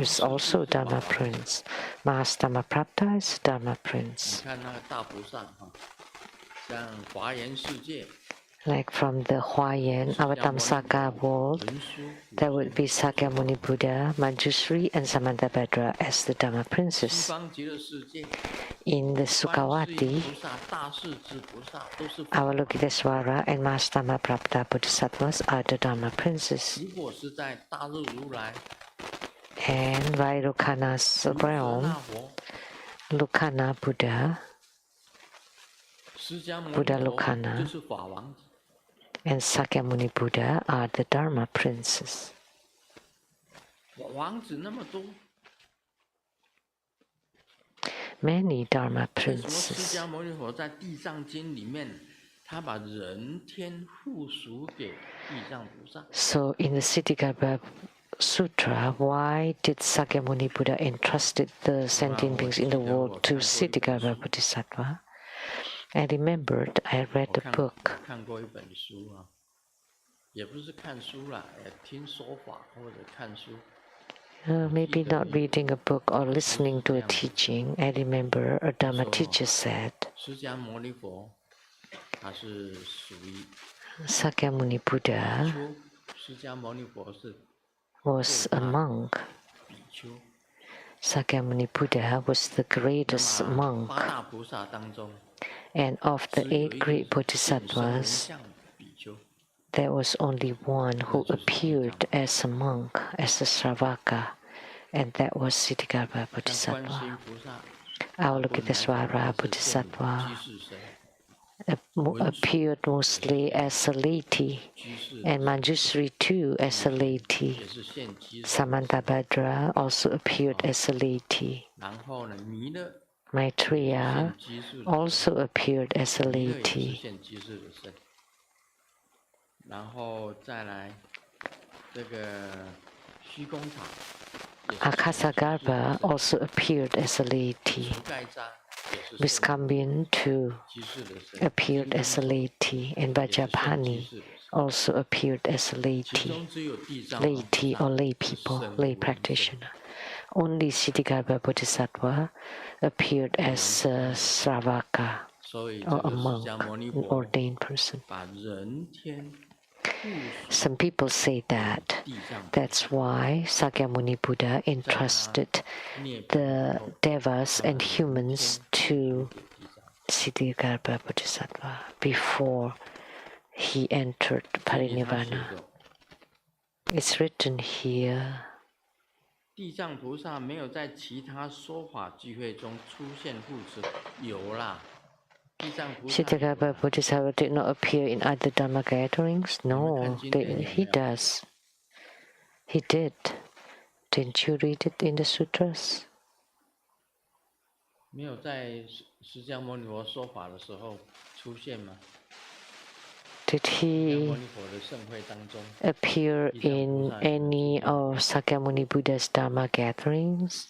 is also Dharma Prince. Mahastama Prapta is Dharma Prince. Like from the Huayan Avatamsaka world, there would be Sakyamuni Buddha, Manjushri, and Samantabhadra as the Dharma princes. In the Sukhavati, Avalokitesvara and Mahastama Prapta Bodhisattvas are the Dharma princes. And Vairocana's realm, Lucana Buddha, Buddha Lucana, and Sakyamuni Buddha are the Dharma princes. Many Dharma princes. So in the Siddhikappa Sutra, why did Sakyamuni Buddha entrusted the sentient beings in the world to Siddhikappa Bodhisattva? I remembered I read a book. Maybe not reading a book or listening to a teaching. I remember a Dharma teacher said, Sakyamuni Buddha was a monk. Sakyamuni Buddha was the greatest monk. And of the 8 great bodhisattvas, there was only one who appeared as a monk, as a Sravaka, and that was Siddhigarbha 像观 Bodhisattva. 世音菩萨， Our 本来 Lokitesvara 他是见 Bodhisattva 居士身， appeared mostly as a laity, 居士 and Manjusri too as a 也 laity. 是现居士的身。 Samantabhadra also appeared as a laity. 然后呢，弥勒 Maitreya 现居士的身， also appeared as a 弥勒也是 laity. 现居士的身。然后再来这个虚空塔，也是现居士的 Akasagarbha 身。 also appeared as a laity. 除盖扎也是现 Viskambian too 居士的身。 appeared as a laity, and 也是现居 Vajrapani 士的身。 also appeared as a 其 laity. 中只有地藏王菩 Laity 萨 or lay 是 people, 圣 lay 无人身。 practitioner. Only Siddhigarbha Bodhisattva appeared as a Sravaka 所以 or 这 a 个释 monk, 迦牟尼 an 佛 ordained person. 把人天附属 Some people say that 地藏菩 that's 萨， why Sakyamuni Buddha 在他 entrusted 涅槃 the 后， devas 把 and 人 humans 天附 to 属给地藏。 Siddhigarbha Bodhisattva before he entered 这里他写 Parinirvana. 着， It's written here. 地藏菩萨没有在其他说法聚会中出现护持，有啦。地藏菩萨有 Siddhigarbha 啦 Bodhisattva did not appear in other Dharma gatherings. 你们 No, 看经典有 he 没有？ does. He did. Didn't you read it in the sutras? 没有在释迦牟尼佛说法的时候出现吗？ Did 释迦牟 he 尼佛的盛会当中， appear in any of Sakyamuni Buddha's Dharma gatherings?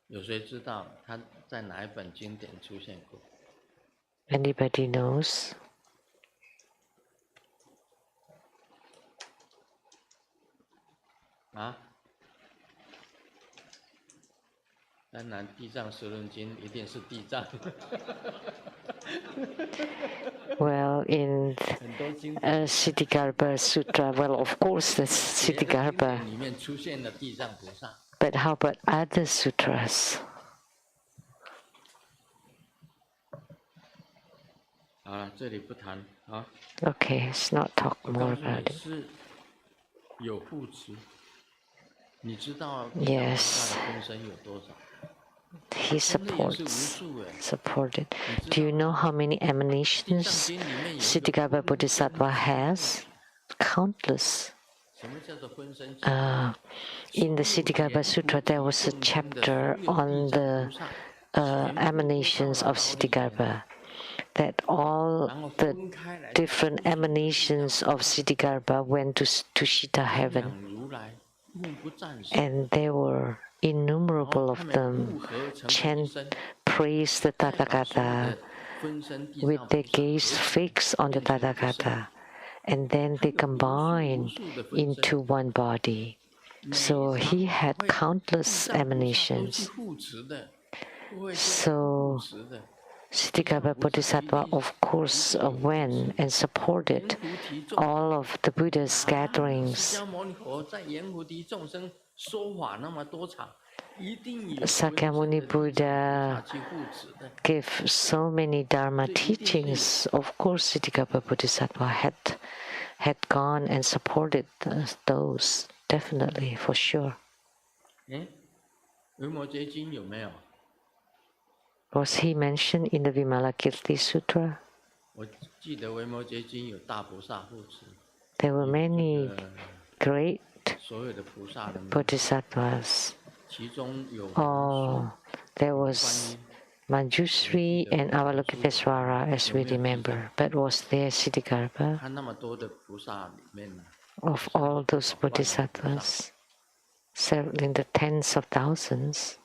有谁知道他在哪一本经典出现过？ Anybody knows? 啊？当然，《地藏十轮经》一定是地藏。 Well, in 很多经典， Siddhigarbha Sutra, well, of course, that's 别的经典 Siddhigarbha. 里面出现了地藏菩萨。 But how about other sutras? 好了，这里不谈啊。 Okay, let's not talk 我告 more 诉 about 你 it. 是有护持。你知道地藏菩萨的分身有多少？ He 真的也是无 supports, 数哎。 supported. 你知 Do you 道 know 吗？ how many 地藏 emanations 经里面有一个 Siddhigarbha 分身 Bodhisattva 集 has? Countless. 什么叫做分身集？ In the 所有 Siddhigarbha 连 Sutra, there was a 共同的所 chapter 有 on 地藏 the 菩萨，全部都到 emanations 了 of 道里面， Siddhigarbha, that all 然后 the 分开来 different emanations of Siddhigarbha went to Tushita 供 heaven, 养如来，目不暂时。 and there were 然 innumerable 后 of 他们 them 复合成为一 chant, 身， praise the 再把所有 Tathagata 的分身地 with 藏 their 菩萨 gaze 合 fixed on the 变成一个身。 Tathagata, and then 他 they 有无数 combine 无数的分身， into one body. 每 So 一 he 场 had 法会，地 countless 藏菩萨都去 emanations. 护持的，不会说 So 护持的。 Siddhigarbha Bodhisattva, of course, went and 沿 supported 菩提众 all of the Buddha's 释 gatherings. 迦牟尼佛在沿菩提众生说法那么多场，一定有 Sakyamuni 分身的地藏菩萨 Buddha 去护持的。 gave so many Dharma teachings. Of course, Siddhigarbha Bodhisattva had gone and supported those, definitely, for sure. 哎，维摩诘经有没有？ Was he mentioned in the Vimalakirti Sutra? 我记得维摩诘经有大菩萨护持， There were 有 many 这个 great 所有的菩萨的名字， Bodhisattvas. 其中有 Oh, there 观 was 音， Manjushri and Avalokitesvara, as we remember. But was there Siddhigarbha? 看那么多的菩萨里面呢， Of all those Bodhisattvas, several in the tens of thousands,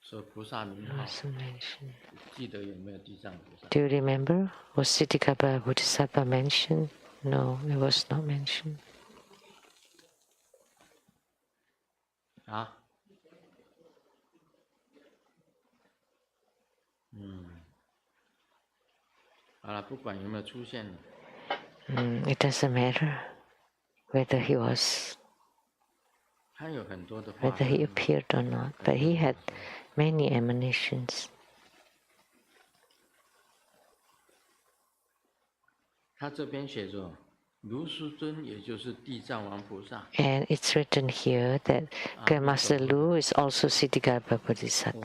所有菩萨名号， also mentioned. 记得有没有地藏菩萨？ Do you remember? Was Siddhigarbha Bodhisattva mentioned? No, it was not mentioned. 啊？好了，不管有没有出现， It doesn't matter whether he was, 他有很多的化 whether he 身， appeared or not, but he had many emanations. 他这边写着如是尊，也就是地藏王菩萨。 And it's written here that Grandmaster Lu is also Siddhigarbha Bodhisattva, 听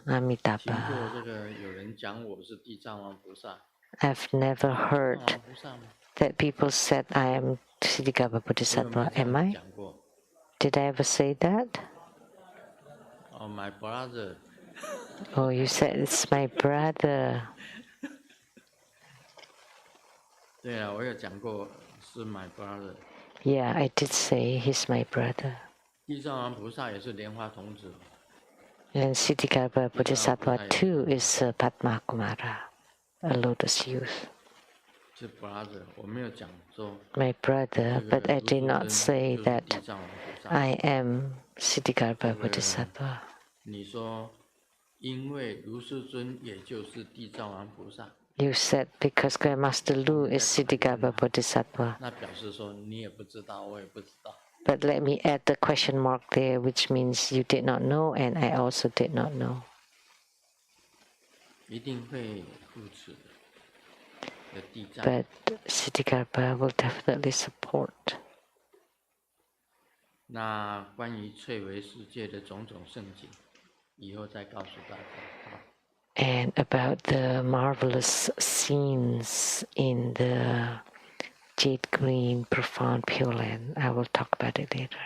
过 Amitabha. 这个有人讲我是地藏王菩萨。 I've never 地 heard 藏王菩萨吗？ that people said I am Siddhigarbha 我有 Bodhisattva. 没有这 Am 样 I? 讲过？ Did I ever say that? Oh, my brother. Oh, you said it's my brother. 对啊，我有讲过是 my brother。 Yeah, I did say he's my brother. 地藏王菩萨也是莲花童子。 And Siddhigarbha Bodhisattva too is Padma Kumara, a lotus youth. 是 brother， 我没有讲说 My brother, 这 but 个 I 如 did 是 not 尊 say 就是 that 地藏王菩萨。 I am Siddhigarbha Bodhisattva. 你说，因为如是尊也就是地藏王菩萨， You said because Grandmaster Lu is Siddhigarbha Bodhisattva. 那表示说你也不知道，我也不知道。 But let me add the question mark there, which means you did not know and I also did not know. 一定会扶持的。有地藏。 But Siddhigarbha will definitely support. 那关于翠微世界的种种盛景，以后再告诉大家。好。 And about the marvelous scenes in the jade green profound Pure Land, I will talk about it later.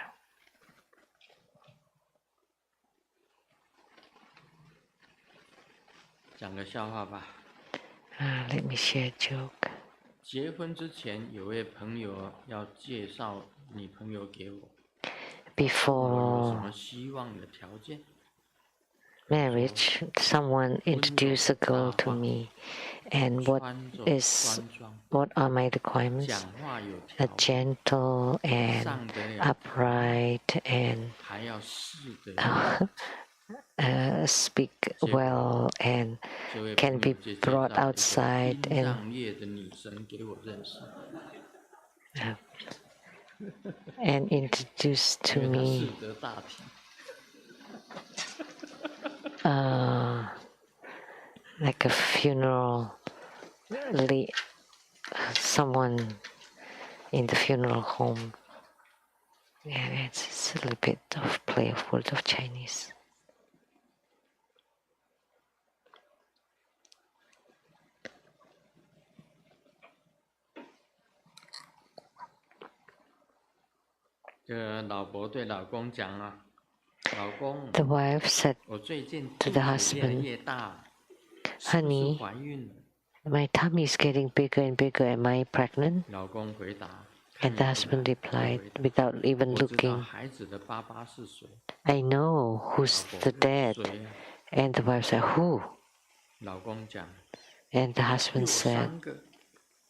讲个笑话吧。 Let me share a joke. 结婚之前，有位朋友要介绍女朋友给我，我有什么 Before 希望的条件？ marriage, someone introduced a girl to me, and what 穿着 is 端庄， what are my requirements? 讲话有 A 条理， gentle and 上得了， upright and 还要是得 speak well and 这位 can 朋 be 友就介绍 brought 了一个 outside 殡 and 葬业的女神给我认识， and introduced 因 to 为她识 me 得大体。 like a funeral someone in the funeral home. Yeah, it's a little bit of play of words of Chinese. 这个老婆对老公讲啊，老公， The wife said 我最近 to 肚 the 子越来 husband, 越大，是不是 Honey, 怀孕了？ my tummy is getting bigger and bigger. Am I pregnant? 老公回答， And the husband replied without even 我知道 looking, 孩子的爸爸是谁。 I know who's 老 the 婆 dad. 谁啊？ And the wife said, Who? 老公讲， And the 有 husband said, 3个，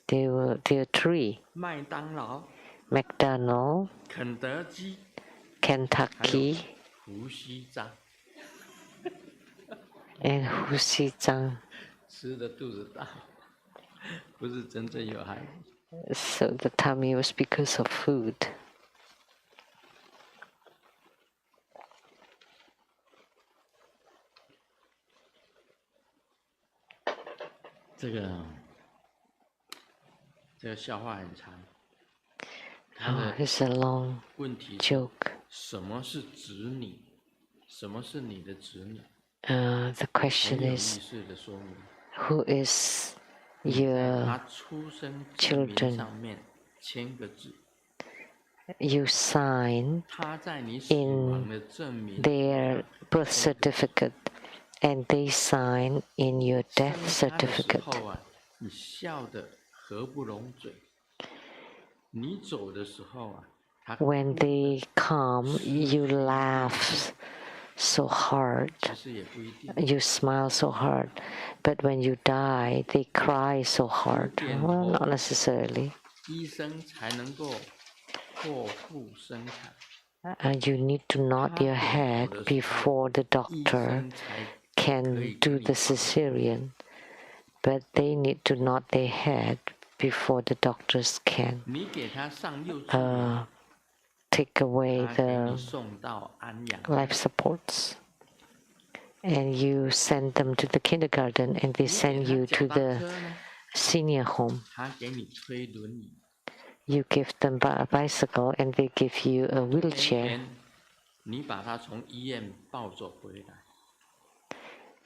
there were three: 麦当劳、 McDonald, 肯德基， Kentucky, 胡须章， and Husizang. 吃的肚子大，不是真正有孩子。 So the tummy was because of food. 这个笑话很长，他 Oh, 的 it's a long 问题是 joke. 什么是子女？什么是你的子女？ The 很 question 有意 is, 思的说明。 who is 在 your 他出生证明 children? 上面签个字， You sign 他在你死亡的证明 their birth certificate, and they sign in your death 生他的时 certificate. 候啊，你笑得合不拢嘴；你走的时候啊，他 When 哭 they come, 得 you laugh so hard, 其实也不一定。 you smile so hard, but when you die, they cry so hard. Well, not necessarily. 医生才能够剖腹生产， You need to nod your head before the 医 doctor 生才 can do the cesarean, but they need to nod their head before the doctors can 你给他上幼稚园， take away 他给你 the 送到安养 life supports. And you send them to the kindergarten, and they 你 send 给 you 他 to 脚踏 the 车呢， senior home. 他给你推轮椅。 You give them a bicycle and they give you a wheelchair. 你把他从医院抱走回来。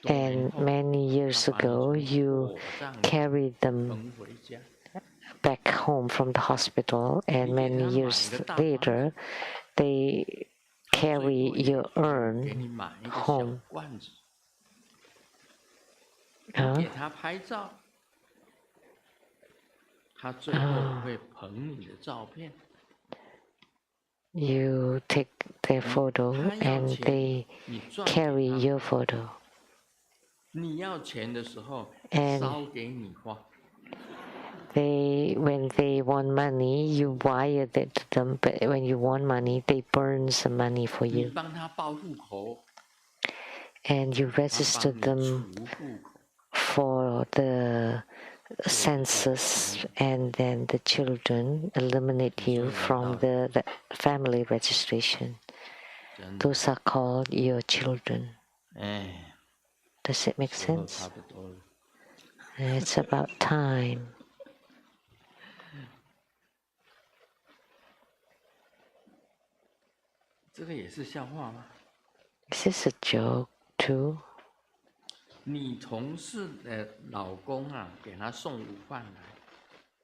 And many years ago, you carried them back home from the hospital, and many years later, they carry your urn home. 给他拍照，他最后会捧你的照片。 You take their photo and they carry your photo. 你要钱的时候，烧给你花。 When they want money, you wire it to them. But when you want money, they burn some money for 你 you. 帮他报户口， And you register 他帮你 them 除户口。 for the census, and then the children eliminate you from the family registration. Those are called your children. 哎， Does it make 差 sense? 不多了。 It's about time. 这个也是笑话吗？ Is this a joke too? 你同事的老公啊，给他送午饭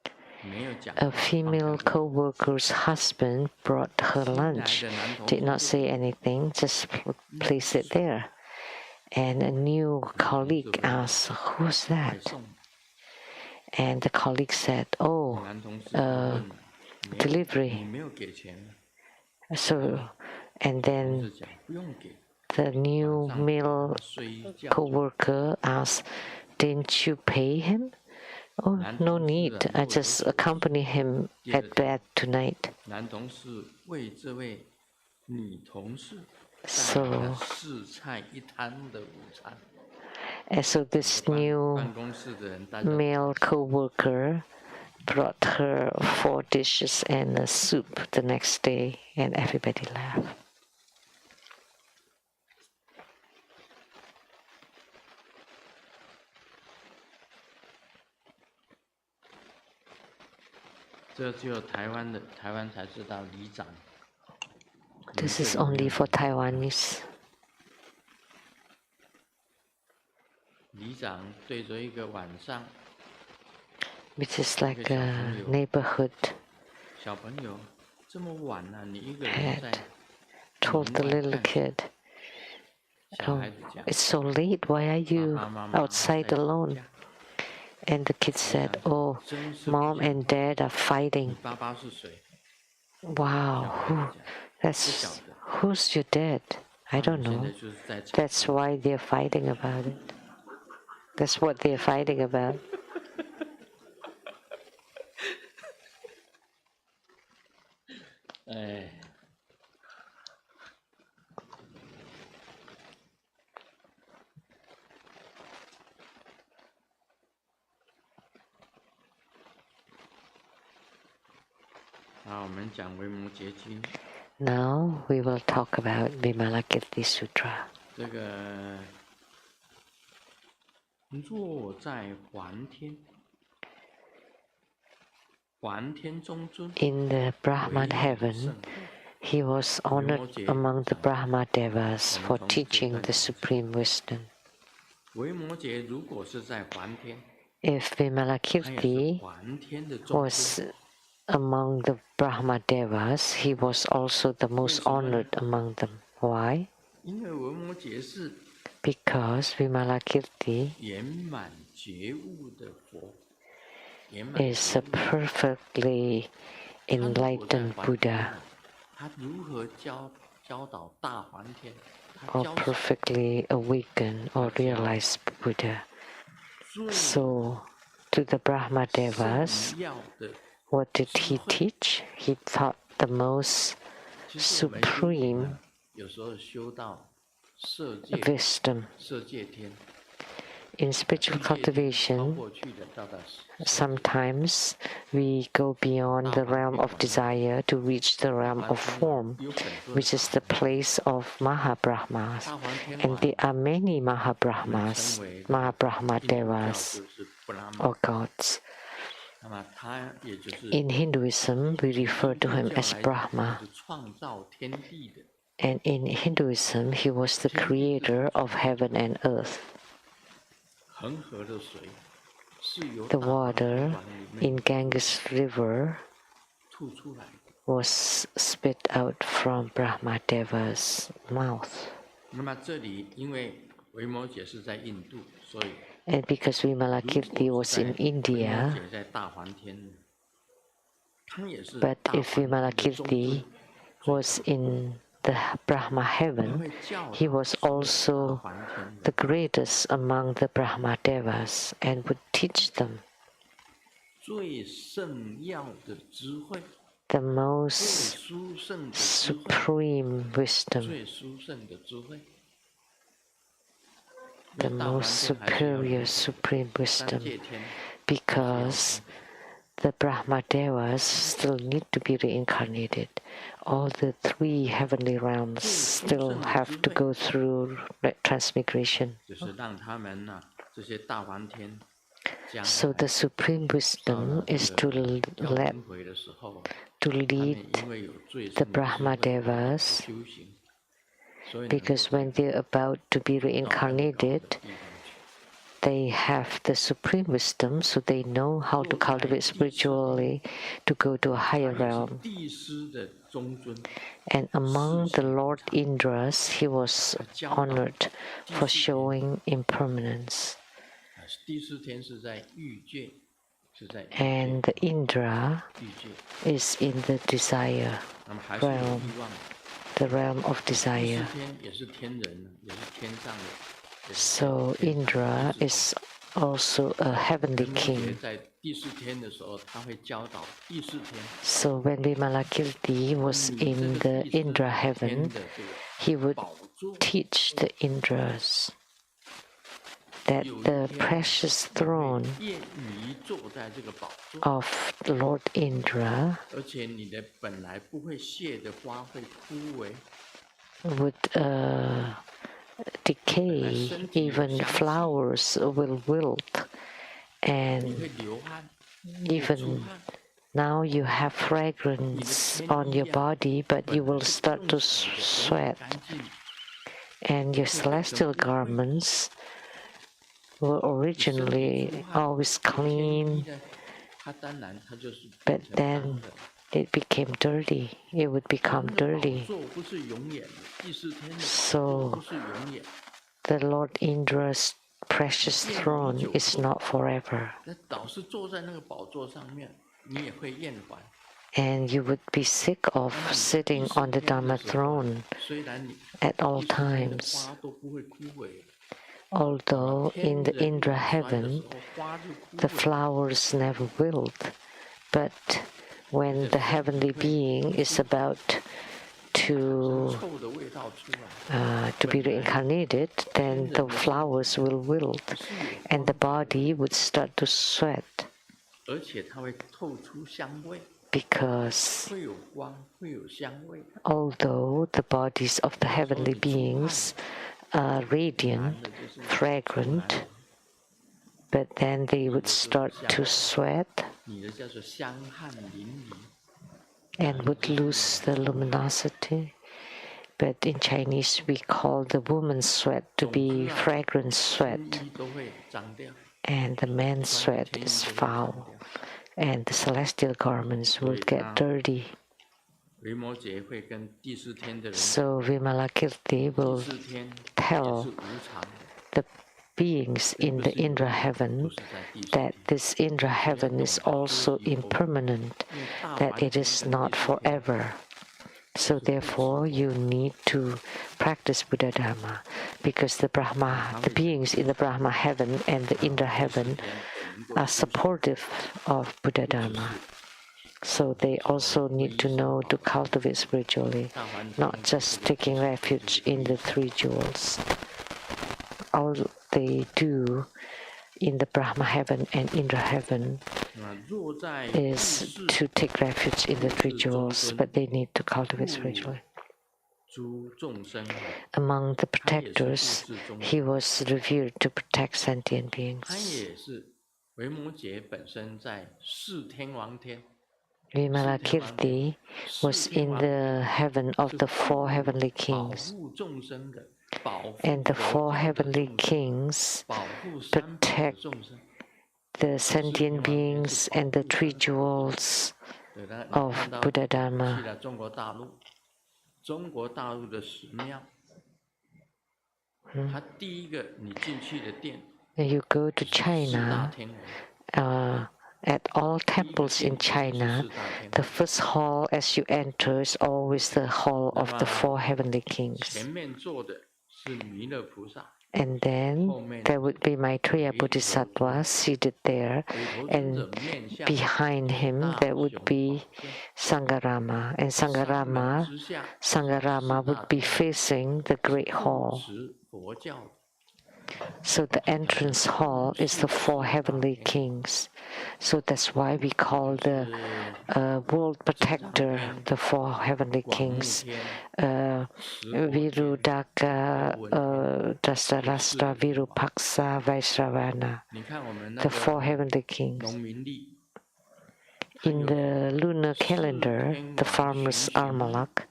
来，没有讲。 A female co-worker's husband brought her lunch, did not say anything, just placed it there. And a new colleague asked, "Who's that?" And the colleague said, "Oh, 男同事 delivery." 你没有给钱。 So, and 同 then 事讲不用给。 the new male 睡觉。 co-worker asked, "Didn't you pay him?" "Oh, no need. I just accompany him at bed tonight." 男同事为这位女同事带 So, 来了4菜1汤的午餐。 and so this new 办公室的人大家 male co-worker brought her 4 dishes and a soup the next day, and everybody laughed. 这只有台湾才知道里长。 This is only for Taiwanese. 里长对着一个晚上， Which is like a neighborhood 小朋友这么晚了，你一个人在 told the little kid, 小 "Oh, 孩子讲， it's so late. Why are you 爸爸妈妈 outside 在 alone?" 家 And the kid said, "Oh, 真是 mom 不见 and dad are 你 fighting." 爸爸是谁？ Wow, 小孩子讲， that's who's your dad? I 他 don't 们现 know. 在就是在吵 That's why they're fighting about it. That's what they're fighting about. 哎，好，我们讲维摩诘经。 Now we will talk about Vimalakirti Sutra. 这个若在梵天，梵天中尊， In the Brahman 唯有 heaven, 圣 he was honored among the Brahma Devas for teaching the supreme wisdom. 维摩诘如果是在梵天， If 他也是 Vimalakirti 梵天的中 was 尊。 among the Brahma Devas, he was also the most honored among them. Why? 因为维摩诘是 Because Vimalakirti 圆满觉悟的佛，圆满 is a perfectly 他如果在 enlightened 梵天 Buddha, 啊，他如何教导大梵天？他 or 教什么？ perfectly awakened or realized Buddha. So, to the Brahma 圣 Devas, 要的， what did he teach? He taught the most 其实我们修行 supreme 啊，有时候修到色界 wisdom. 色界天， In spiritual cultivation, sometimes we go beyond the realm of desire to reach the realm of form, which is the place of Mahabrahmas. And there are many Mahabrahmas, Mahabrahmadevas, or gods. In Hinduism, we refer to him as Brahma. And in Hinduism, he was the creator of heaven and earth. The water in Ganges River was spit out from Brahmadeva's mouth. And because Vimalakirti was in India, but if Vimalakirti was in the Brahma heaven, he was also the greatest among the Brahmadevas and would teach them the most supreme wisdom, the most superior supreme wisdom, because the Brahmadevas still need to be reincarnated. All the three heavenly realms still have to go through transmigration. So the supreme wisdom is to lead the Brahmadevas, because when they're about to be reincarnated, they have the supreme wisdom, so they know how to cultivate spiritually to go to a higher realm. And among the Lord Indras, he was honored for showing impermanence. And the Indra is in the desire realm, the realm of desire. So Indra is also a heavenly king. So when Vimalakirti was in the Indra heaven, he would teach the Indras that the precious throne of Lord Indra would decay, even flowers will wilt, and even now you have fragrance on your body, but you will start to sweat, and your celestial garments were originally always clean, but then it became dirty. It would become dirty. So the Lord Indra's precious throne is not forever. And you would be sick of sitting on the Dharma throne at all times. Although in the Indra heaven, the flowers never wilt, but when the heavenly being is about to be reincarnated, then the flowers will wilt, and the body would start to sweat, because although the bodies of the heavenly beings are radiant, fragrant, but then they would start to sweat and would lose the luminosity. But in Chinese, we call the woman's sweat to be fragrant sweat, and the man's sweat is foul, and the celestial garments will get dirty. So Vimalakirti will tell the beings in the Indra heaven that this Indra heaven is also impermanent, that it is not forever. So therefore, you need to practice Buddha Dharma, because the beings in the Brahma heaven and the Indra heaven are supportive of Buddha Dharma. So they also need to know to cultivate spiritually, not just taking refuge in the three jewels. they do in the Brahma heaven and Indra heaven is to take refuge in the three jewels, but they need to cultivate spiritually. Among the protectors, he was revered to protect sentient beings. Vimalakirti was in the heaven of the four heavenly kings, and the four heavenly kings protect the sentient beings and the three jewels of Buddha Dharma. You go to China, at all temples in China, the first hall as you enter is always the hall of the four heavenly kings. And then there would be Maitreya Bodhisattva seated there, and behind him there would be Sangharama, and Sangharama would be facing the great hall. So the entrance hall is the four heavenly kings. So that's why we call the world protector the four heavenly kings. Virudaka, Dasarastra, Virupaksa, Vaisravana, the four heavenly kings. In the lunar calendar, the farmer's almanac,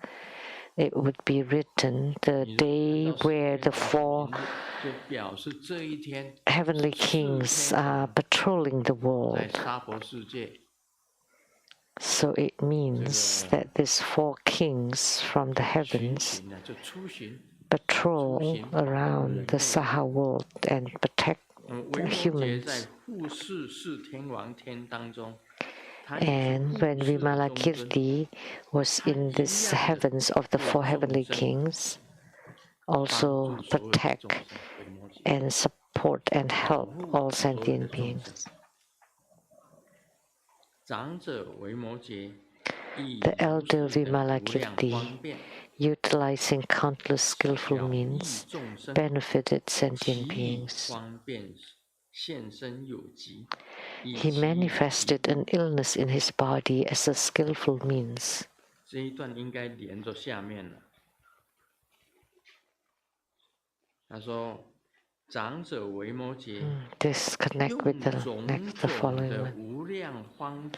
it would be written the day where the four heavenly kings are patrolling the world. So it means that these four kings from the heavens patrol around the Saha world and protect the humans. And when Vimalakirti was in these heavens of the four heavenly kings, also protect and support and help all sentient beings. The elder Vimalakirti, utilizing countless skillful means, benefited sentient beings. He manifested an illness in his body as a skillful means. This connect with the following one.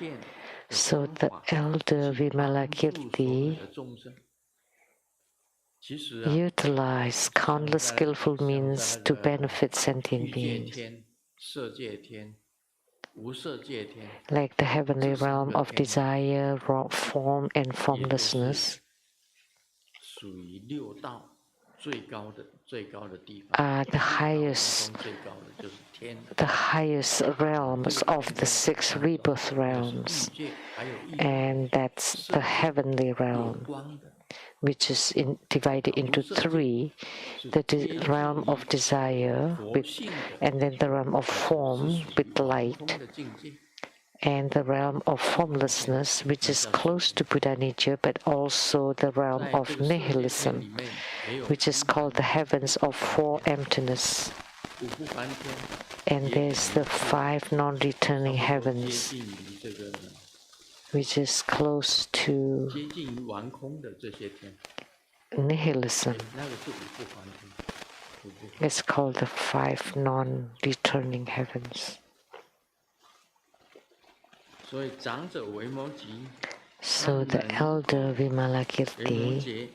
So the elder Vimalakirti utilized countless skillful means to benefit sentient beings. Like the heavenly realm of desire, form and formlessness, are the highest realms of the six rebirth realms, and that's the heavenly realm, which is divided into three: the realm of desire, and then the realm of form with light, and the realm of formlessness, which is close to Buddha nature, but also the realm of nihilism, which is called the heavens of four emptiness. And there's the five non-returning heavens, which is close to nihilism. It's called the five non-returning heavens. So the elder Vimalakirti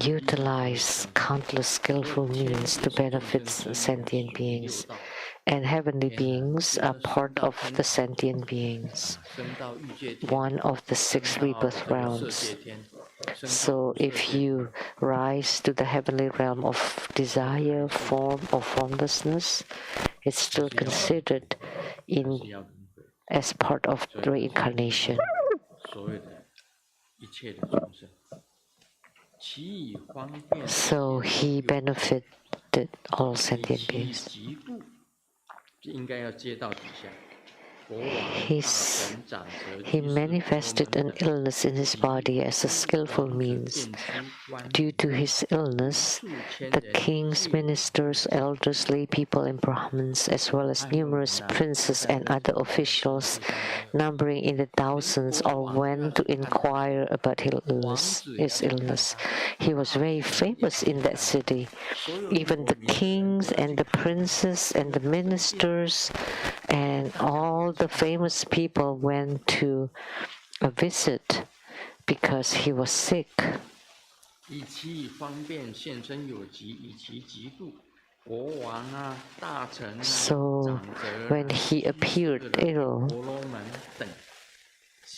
utilize countless skillful means to benefit sentient beings, and heavenly beings are part of the sentient beings, one of the six rebirth realms. So if you rise to the heavenly realm of desire, form or formlessness, it's still considered as part of reincarnation. So he benefited all sentient beings. he manifested an illness in his body as a skillful means. Due to his illness, the king's ministers, elders, lay people, and Brahmins, as well as numerous princes and other officials, numbering in the thousands, all went to inquire about his illness. He was very famous in that city. Even the kings and the princes and the ministers and all the famous people went to visit because he was sick. So when he appeared ill,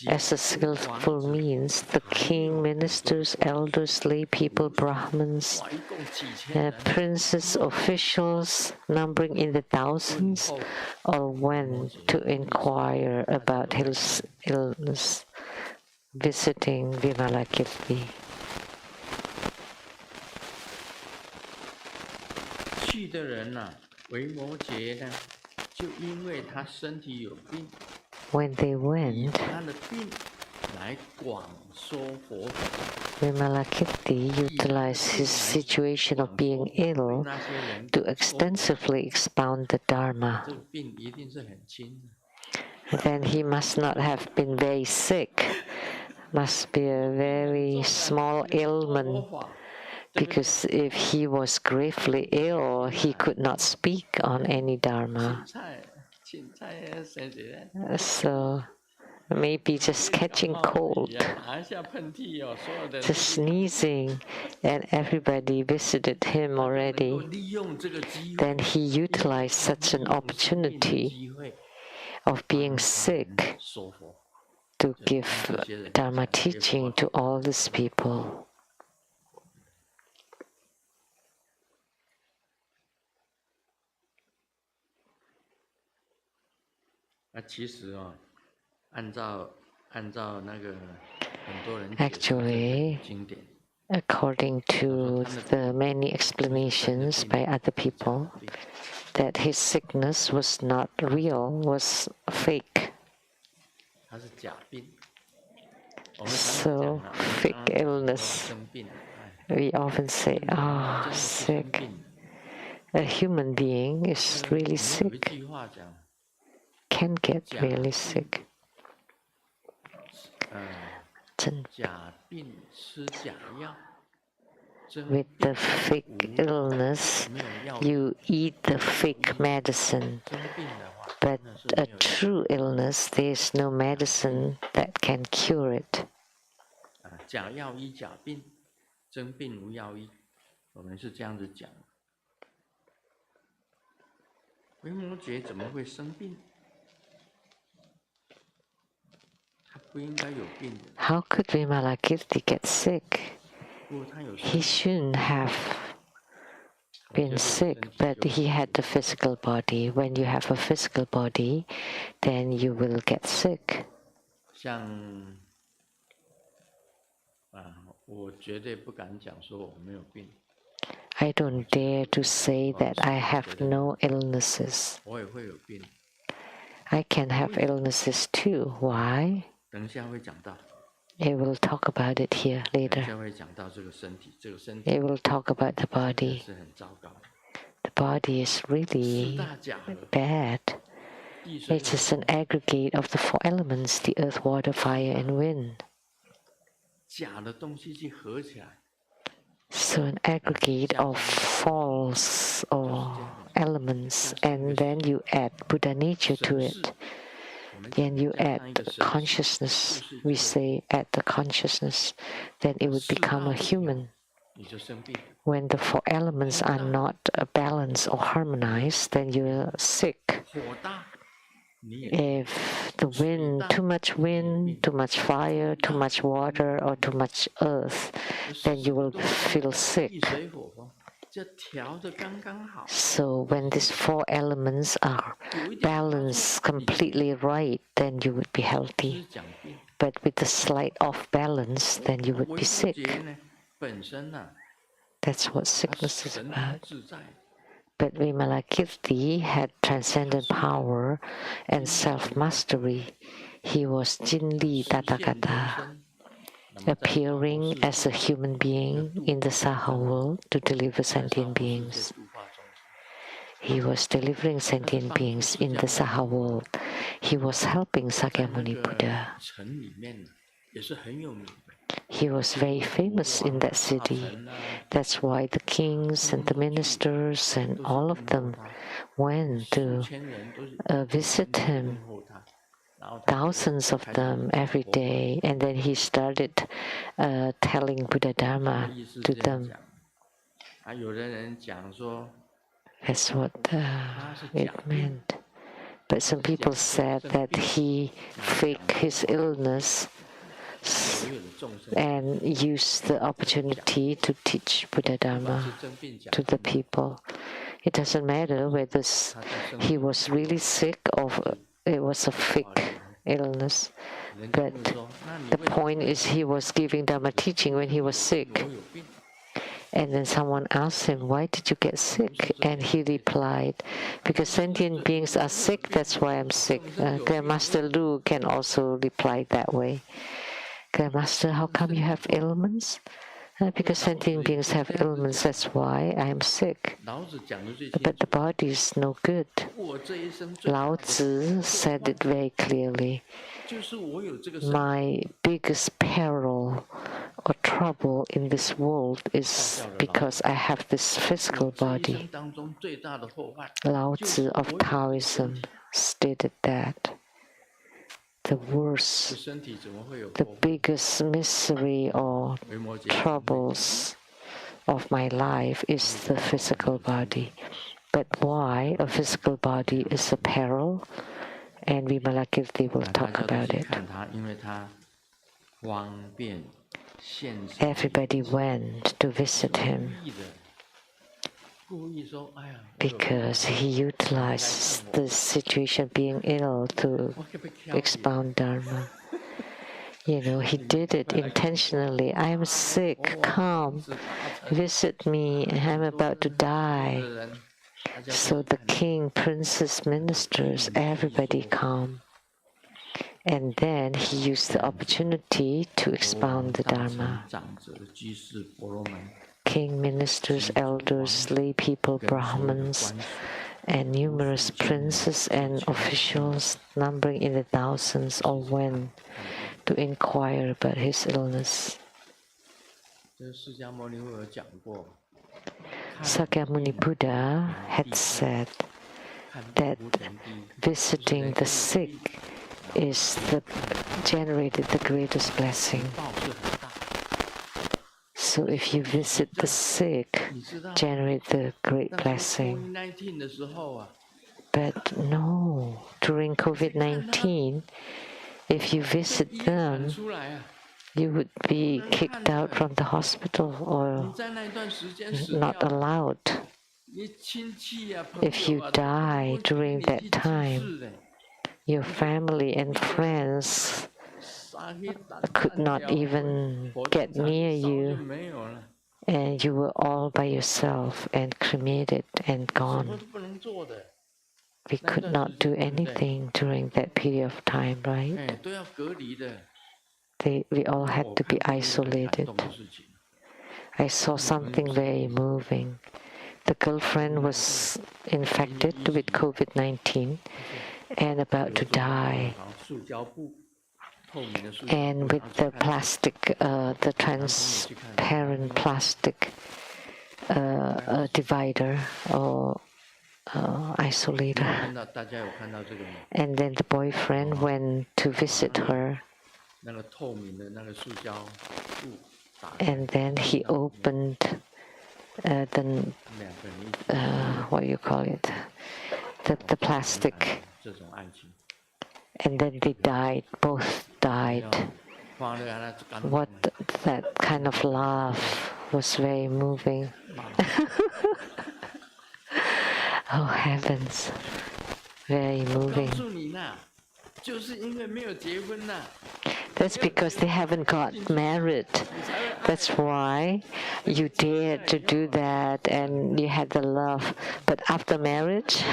as a skillful means, the king, ministers, elders, lay people, Brahmins, princes, officials, numbering in the thousands, all went to inquire about his illness, visiting Vimalakirti. 去的人呐，维摩诘呢，就因为他身体有病。 When they went, Vimalakirti utilized his situation of being ill to extensively expound the Dharma. Then he must not have been very sick, must be a very small ailment, because if he was gravely ill, he could not speak on any Dharma. So maybe just catching cold, just sneezing, and everybody visited him already. Then he utilized such an opportunity of being sick to give Dharma teaching to all these people. 其实按照那个很多人 Actually, according to the many explanations by other people, that his sickness was not real, was fake. So, fake illness. We often say, "Oh, sick." A human being is really sick, can get really sick. With the fake illness, you eat the fake medicine. But a true illness, there is no medicine that can cure it. 假药医假病，真病无药医。我们是这样子讲。维摩诘怎么会生病？ How could Vimalakirti get sick? He shouldn't have been sick, but he had the physical body. When you have a physical body, then you will get sick. 像我绝对不敢讲说我没有病。 I don't dare to say that I have no illnesses. 我也会有病。 I can have illnesses too. Why? 等一下会讲到。 It will talk about it here later. 等一下会讲到这个身体，这个身体。 It will talk about the body. 是很糟糕的。 The body is really bad. It is an aggregate of the four elements: the earth, water, fire, and wind. 假的东西去合起来。 So an aggregate of false or elements, and then you add Buddha nature to it. Then you add consciousness. We say add the consciousness, then it would become a human. When the four elements are not balanced or harmonized, then you're sick. If the wind, too much fire, too much water, or too much earth, then you will feel sick. So when these four elements are balanced completely right, then you would be healthy. But with the slight off balance, then you would be sick. That's what sickness is about. But Vimalakirti had transcendent power and self-mastery. He was Jinli Tathagata, appearing as a human being in the Saha world to deliver sentient beings. He was delivering sentient beings in the Saha world. He was helping Sakyamuni Buddha. He was very famous in that city. That's why the kings and the ministers and all of them went to visit him. Thousands of them every day. And then he started telling Buddha Dharma to them. That's what it meant. But some people said that he faked his illness and used the opportunity to teach Buddha Dharma to the people. It doesn't matter whether he was really sick or it was a fake illness. But the point is he was giving Dharma teaching when he was sick. And then someone asked him, why did you get sick? And he replied, because sentient beings are sick, that's why I'm sick. Grandmaster Lu can also reply that way. Grandmaster, how come you have ailments? Because sentient beings have ailments, that's why I am sick. But the body is no good. Lao Tzu said it very clearly. My biggest peril or trouble in this world is because I have this physical body. Lao Tzu of Taoism stated that the worst, the biggest misery or troubles of my life is the physical body. But why a physical body is a peril? And Vimalakirti will talk about it. Everybody went to visit him because he utilized the situation being ill to expound Dharma. He did it intentionally. I am sick, come, visit me, I'm about to die. So the king, princes, ministers, everybody come. And then he used the opportunity to expound the Dharma. King, ministers, elders, lay people, Brahmins, and numerous princes and officials, numbering in the thousands, all went to inquire about his illness. Sakyamuni Buddha had said that visiting the sick generated the greatest blessing. So if you visit the sick, generate the great blessing. But no, during COVID-19, if you visit them, you would be kicked out from the hospital or not allowed. If you die during that time, your family and friends could not even get near you, and you were all by yourself and cremated and gone. We could not do anything during that period of time, right? We all had to be isolated. I saw something very moving. The girlfriend was infected with COVID-19 and about to die. And with the plastic, the transparent plastic divider or isolator. And then the boyfriend went to visit her. And then he opened what do you call it? The plastic. And then they died, both died. What that kind of laugh was very moving. Oh heavens, very moving. That's because they haven't got married. That's why you dared to do that and you had the love. But after marriage,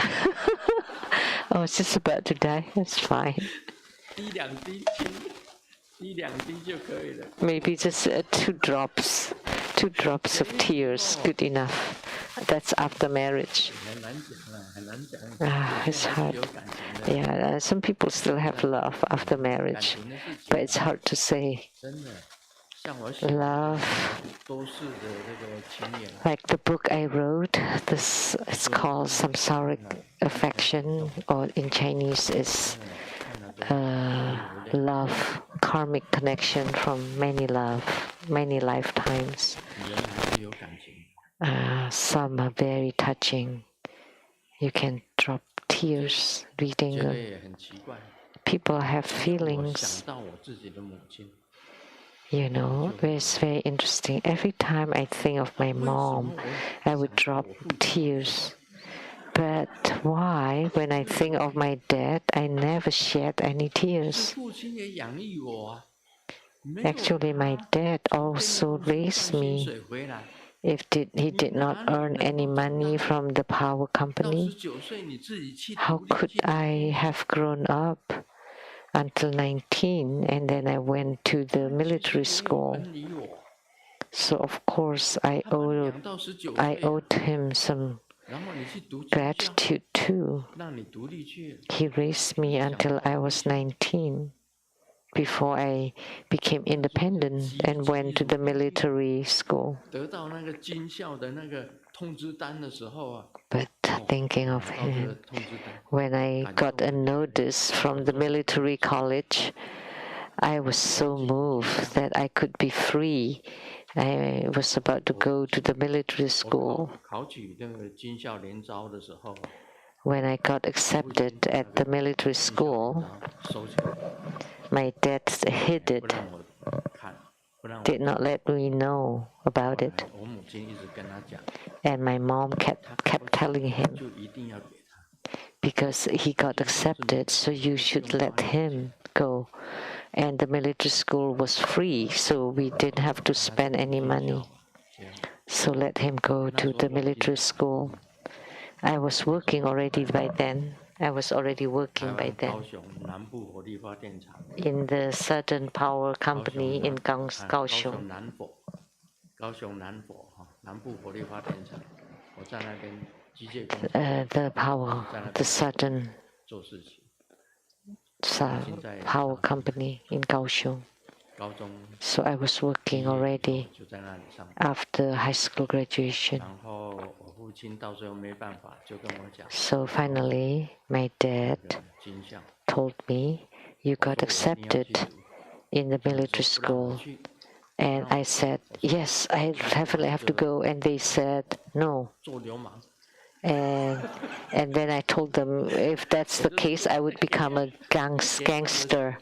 oh, it's just about to die. That's fine. Maybe just 2 drops of tears, good enough. That's after marriage. It's hard. Yeah, some people still have love after marriage, but it's hard to say. Love, like the book I wrote, this it's called Samsaric Affection, or in Chinese is love, karmic connection from many lifetimes. Some are very touching. You can drop tears reading them. People have feelings. It's very interesting. Every time I think of my mom, I would drop tears. But why, when I think of my dad, I never shed any tears? Actually, my dad also raised me. If he did not earn any money from the power company, how could I have grown up until 19, and then I went to the military school? So of course I owed him some gratitude too. He raised me until I was 19 before I became independent and went to the military school. But thinking of him, when I got a notice from the military college, I was so moved that I could be free. I was about to go to the military school. When I got accepted at the military school, my dad hid it, did not let me know about it. And my mom kept telling him, because he got accepted, so you should let him go. And the military school was free, so we didn't have to spend any money. So let him go to the military school. I was working already by then. In the Southern Power Company in Kaohsiung. The Southern Power Company in Kaohsiung. So I was working already after high school graduation. So finally, my dad told me, you got accepted in the military school. And I said, yes, I definitely have to go. And they said, no. And then I told them, if that's the case, I would become a gangster.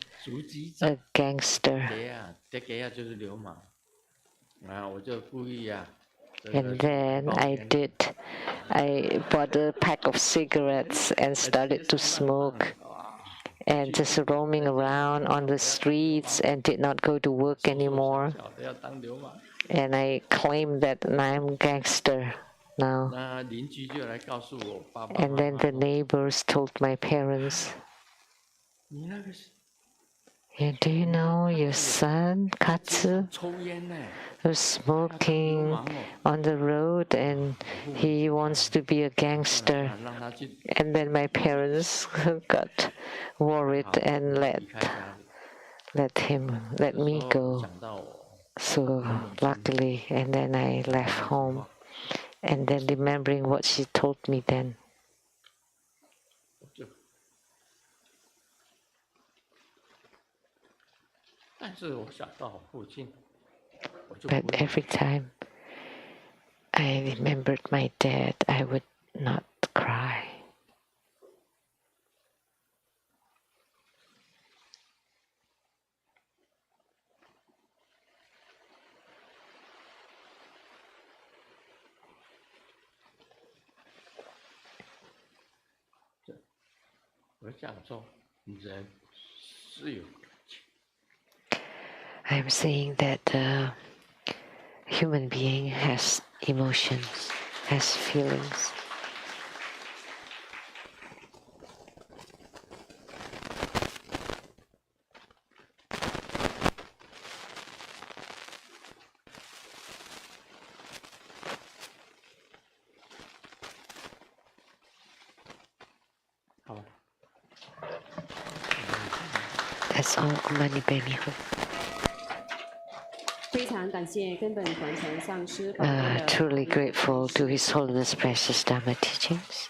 A gangster. And then I bought a pack of cigarettes and started to smoke, and just roaming around on the streets and did not go to work anymore. And I claimed that I'm a gangster now. And then the neighbors told my parents, do you know your son, Katsu, who's smoking on the road and he wants to be a gangster? And then my parents got worried and let me go. So luckily, and then I left home. And then remembering what she told me then. But every time I remembered my dad, I would not cry. I'm saying that the human being has emotions, has feelings. That's all. Mani Padme Hum. 非常感谢根本传承上师宝贵的 Truly grateful to His Holiness Precious Dharma teachings.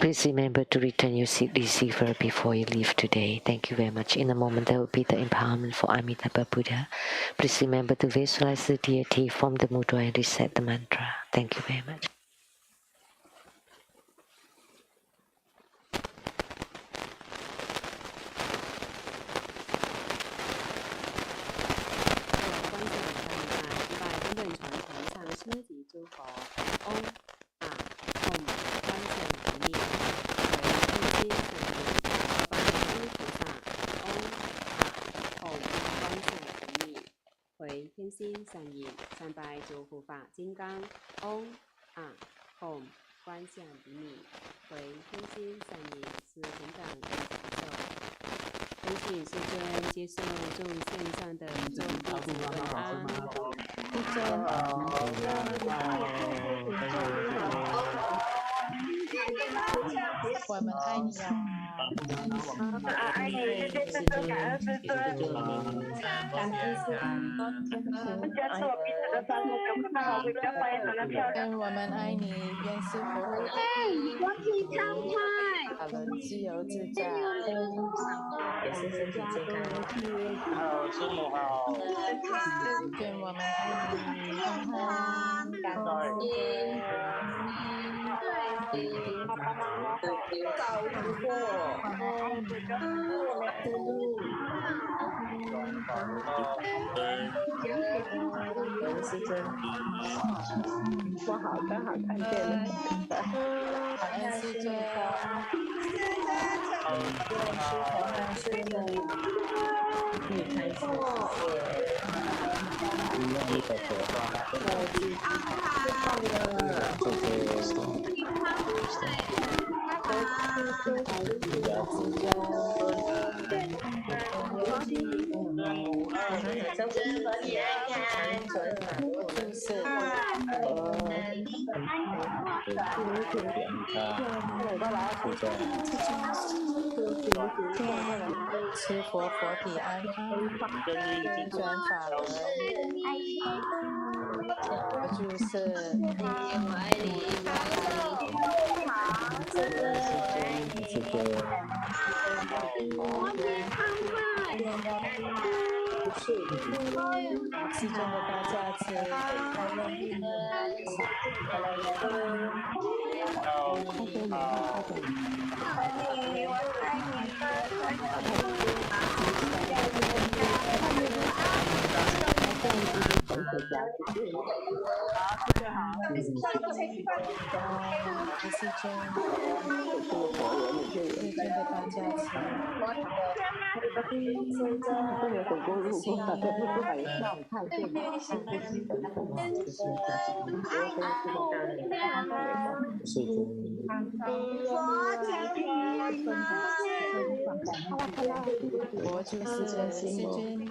Please remember to return your seat receiver before you leave today. Thank you very much. In a moment, there will be the empowerment for Amitabha Buddha. Please remember to visualize the deity, form the mudra, and recite the mantra. Thank you very much. 最近的大假期，都没有走过路，心把笑看见看呼吸的那个佛祖世尊心经，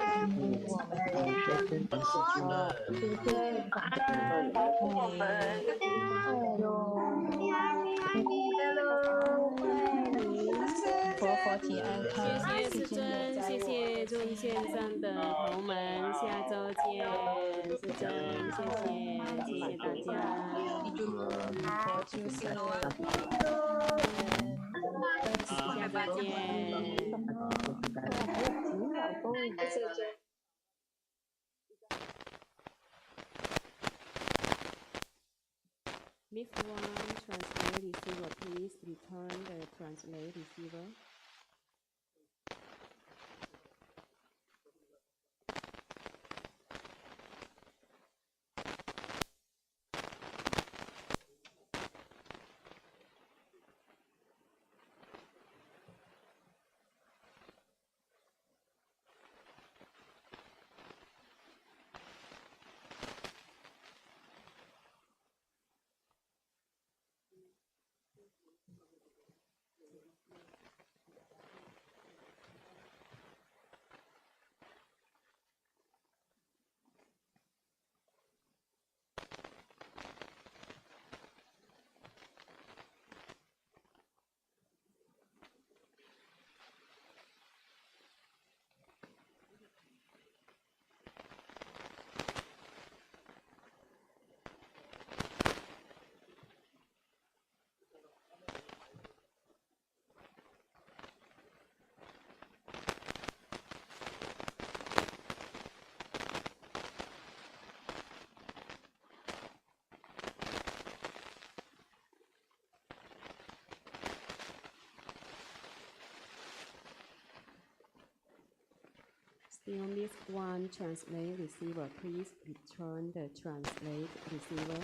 我们佛佛体安康，谢谢师尊，谢谢众线上的同门，下周见，师尊，谢谢大家，佛祖世尊，下周见。Lift one, translate receiver, please return the translate receiver. Still miss one translate receiver. Please return the translate receiver.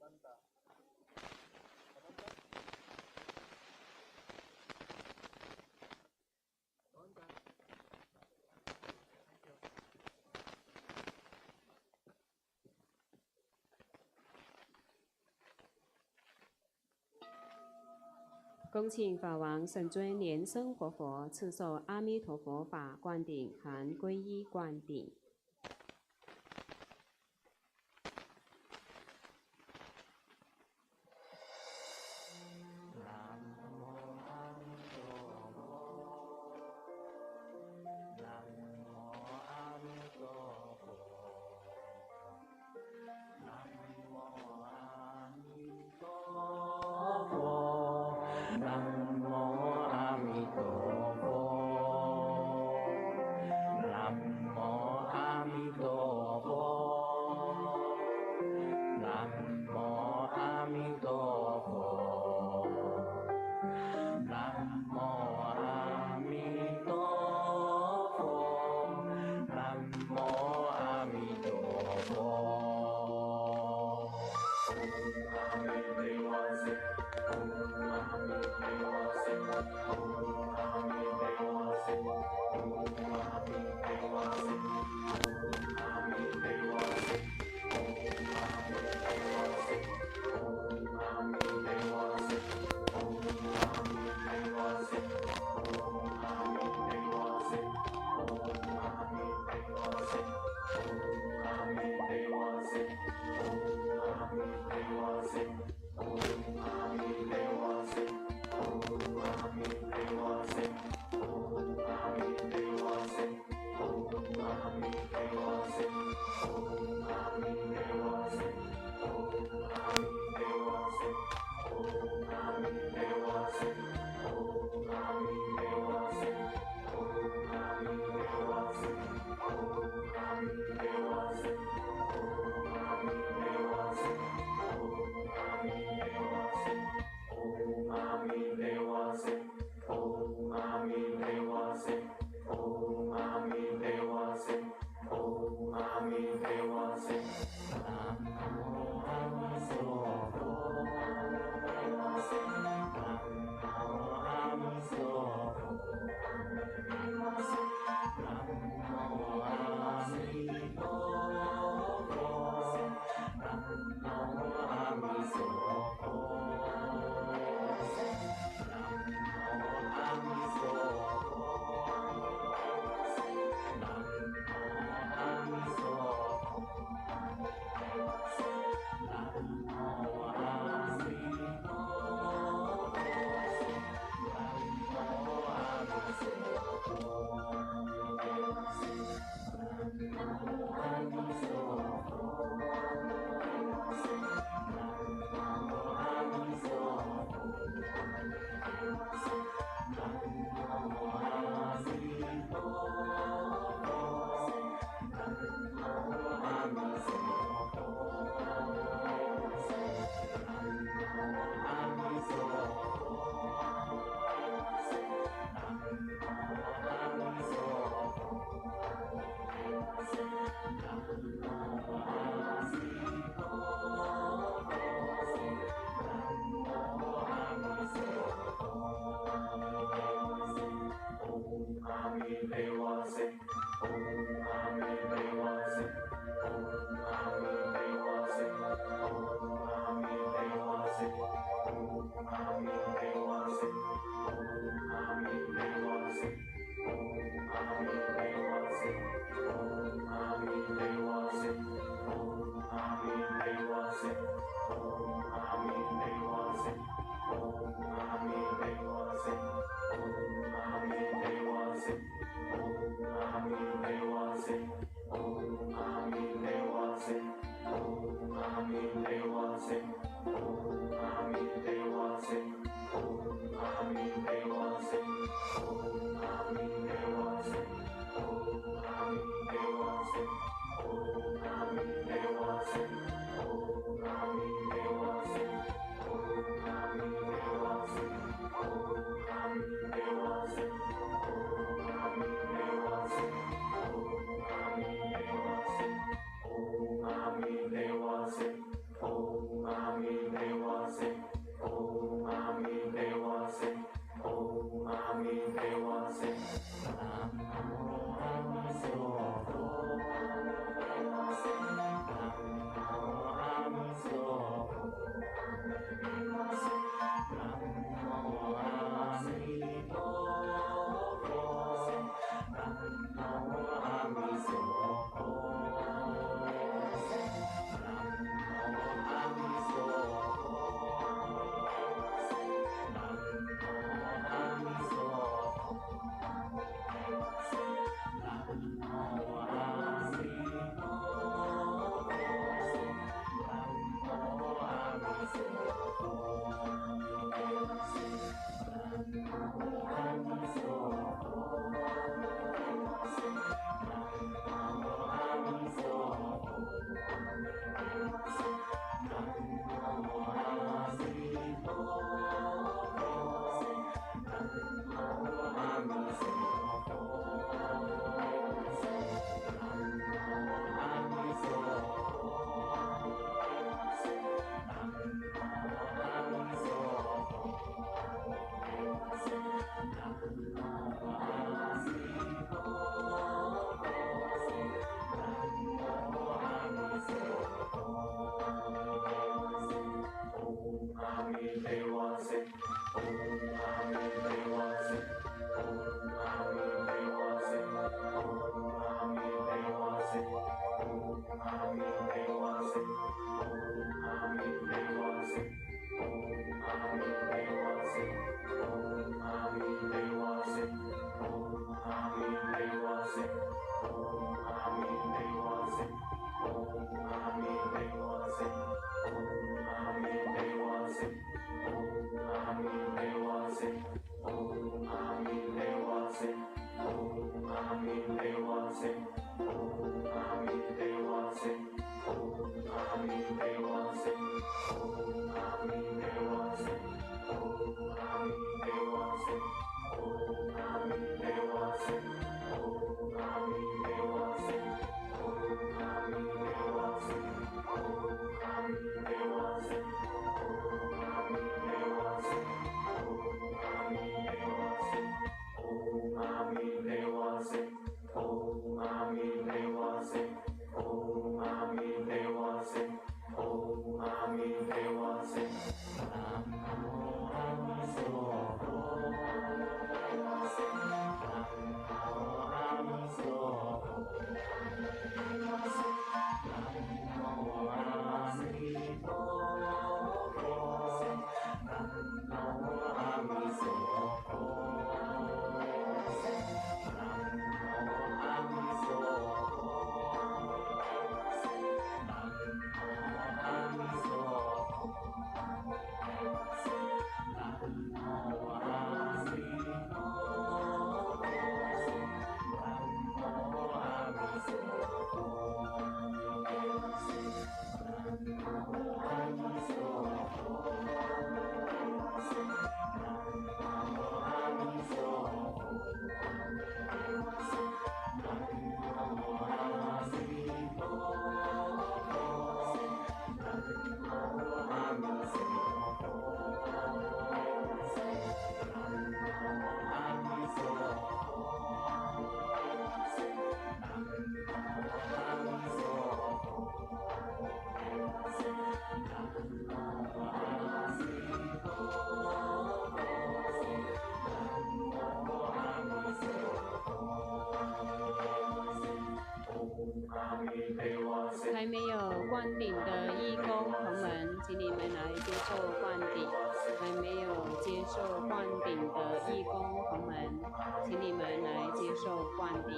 Samantha. 恭请法王圣尊莲生活佛赐受阿弥陀佛法灌顶，含皈依灌顶。南无阿 Om 还没有灌顶的义工朋们，请你们来接受灌顶。还没有接受灌顶的义工朋们，请你们来接受灌顶。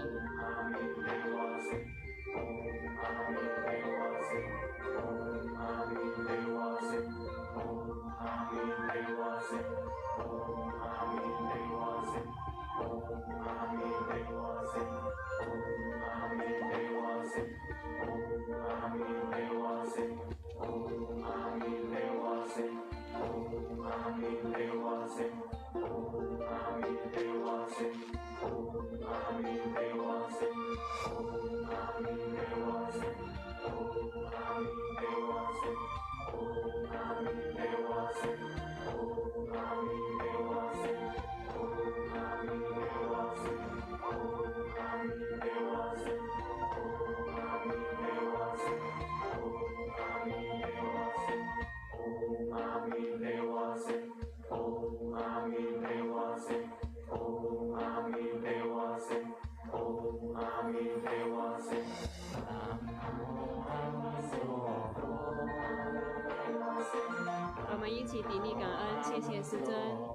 我们一起顶礼感恩，谢谢师尊。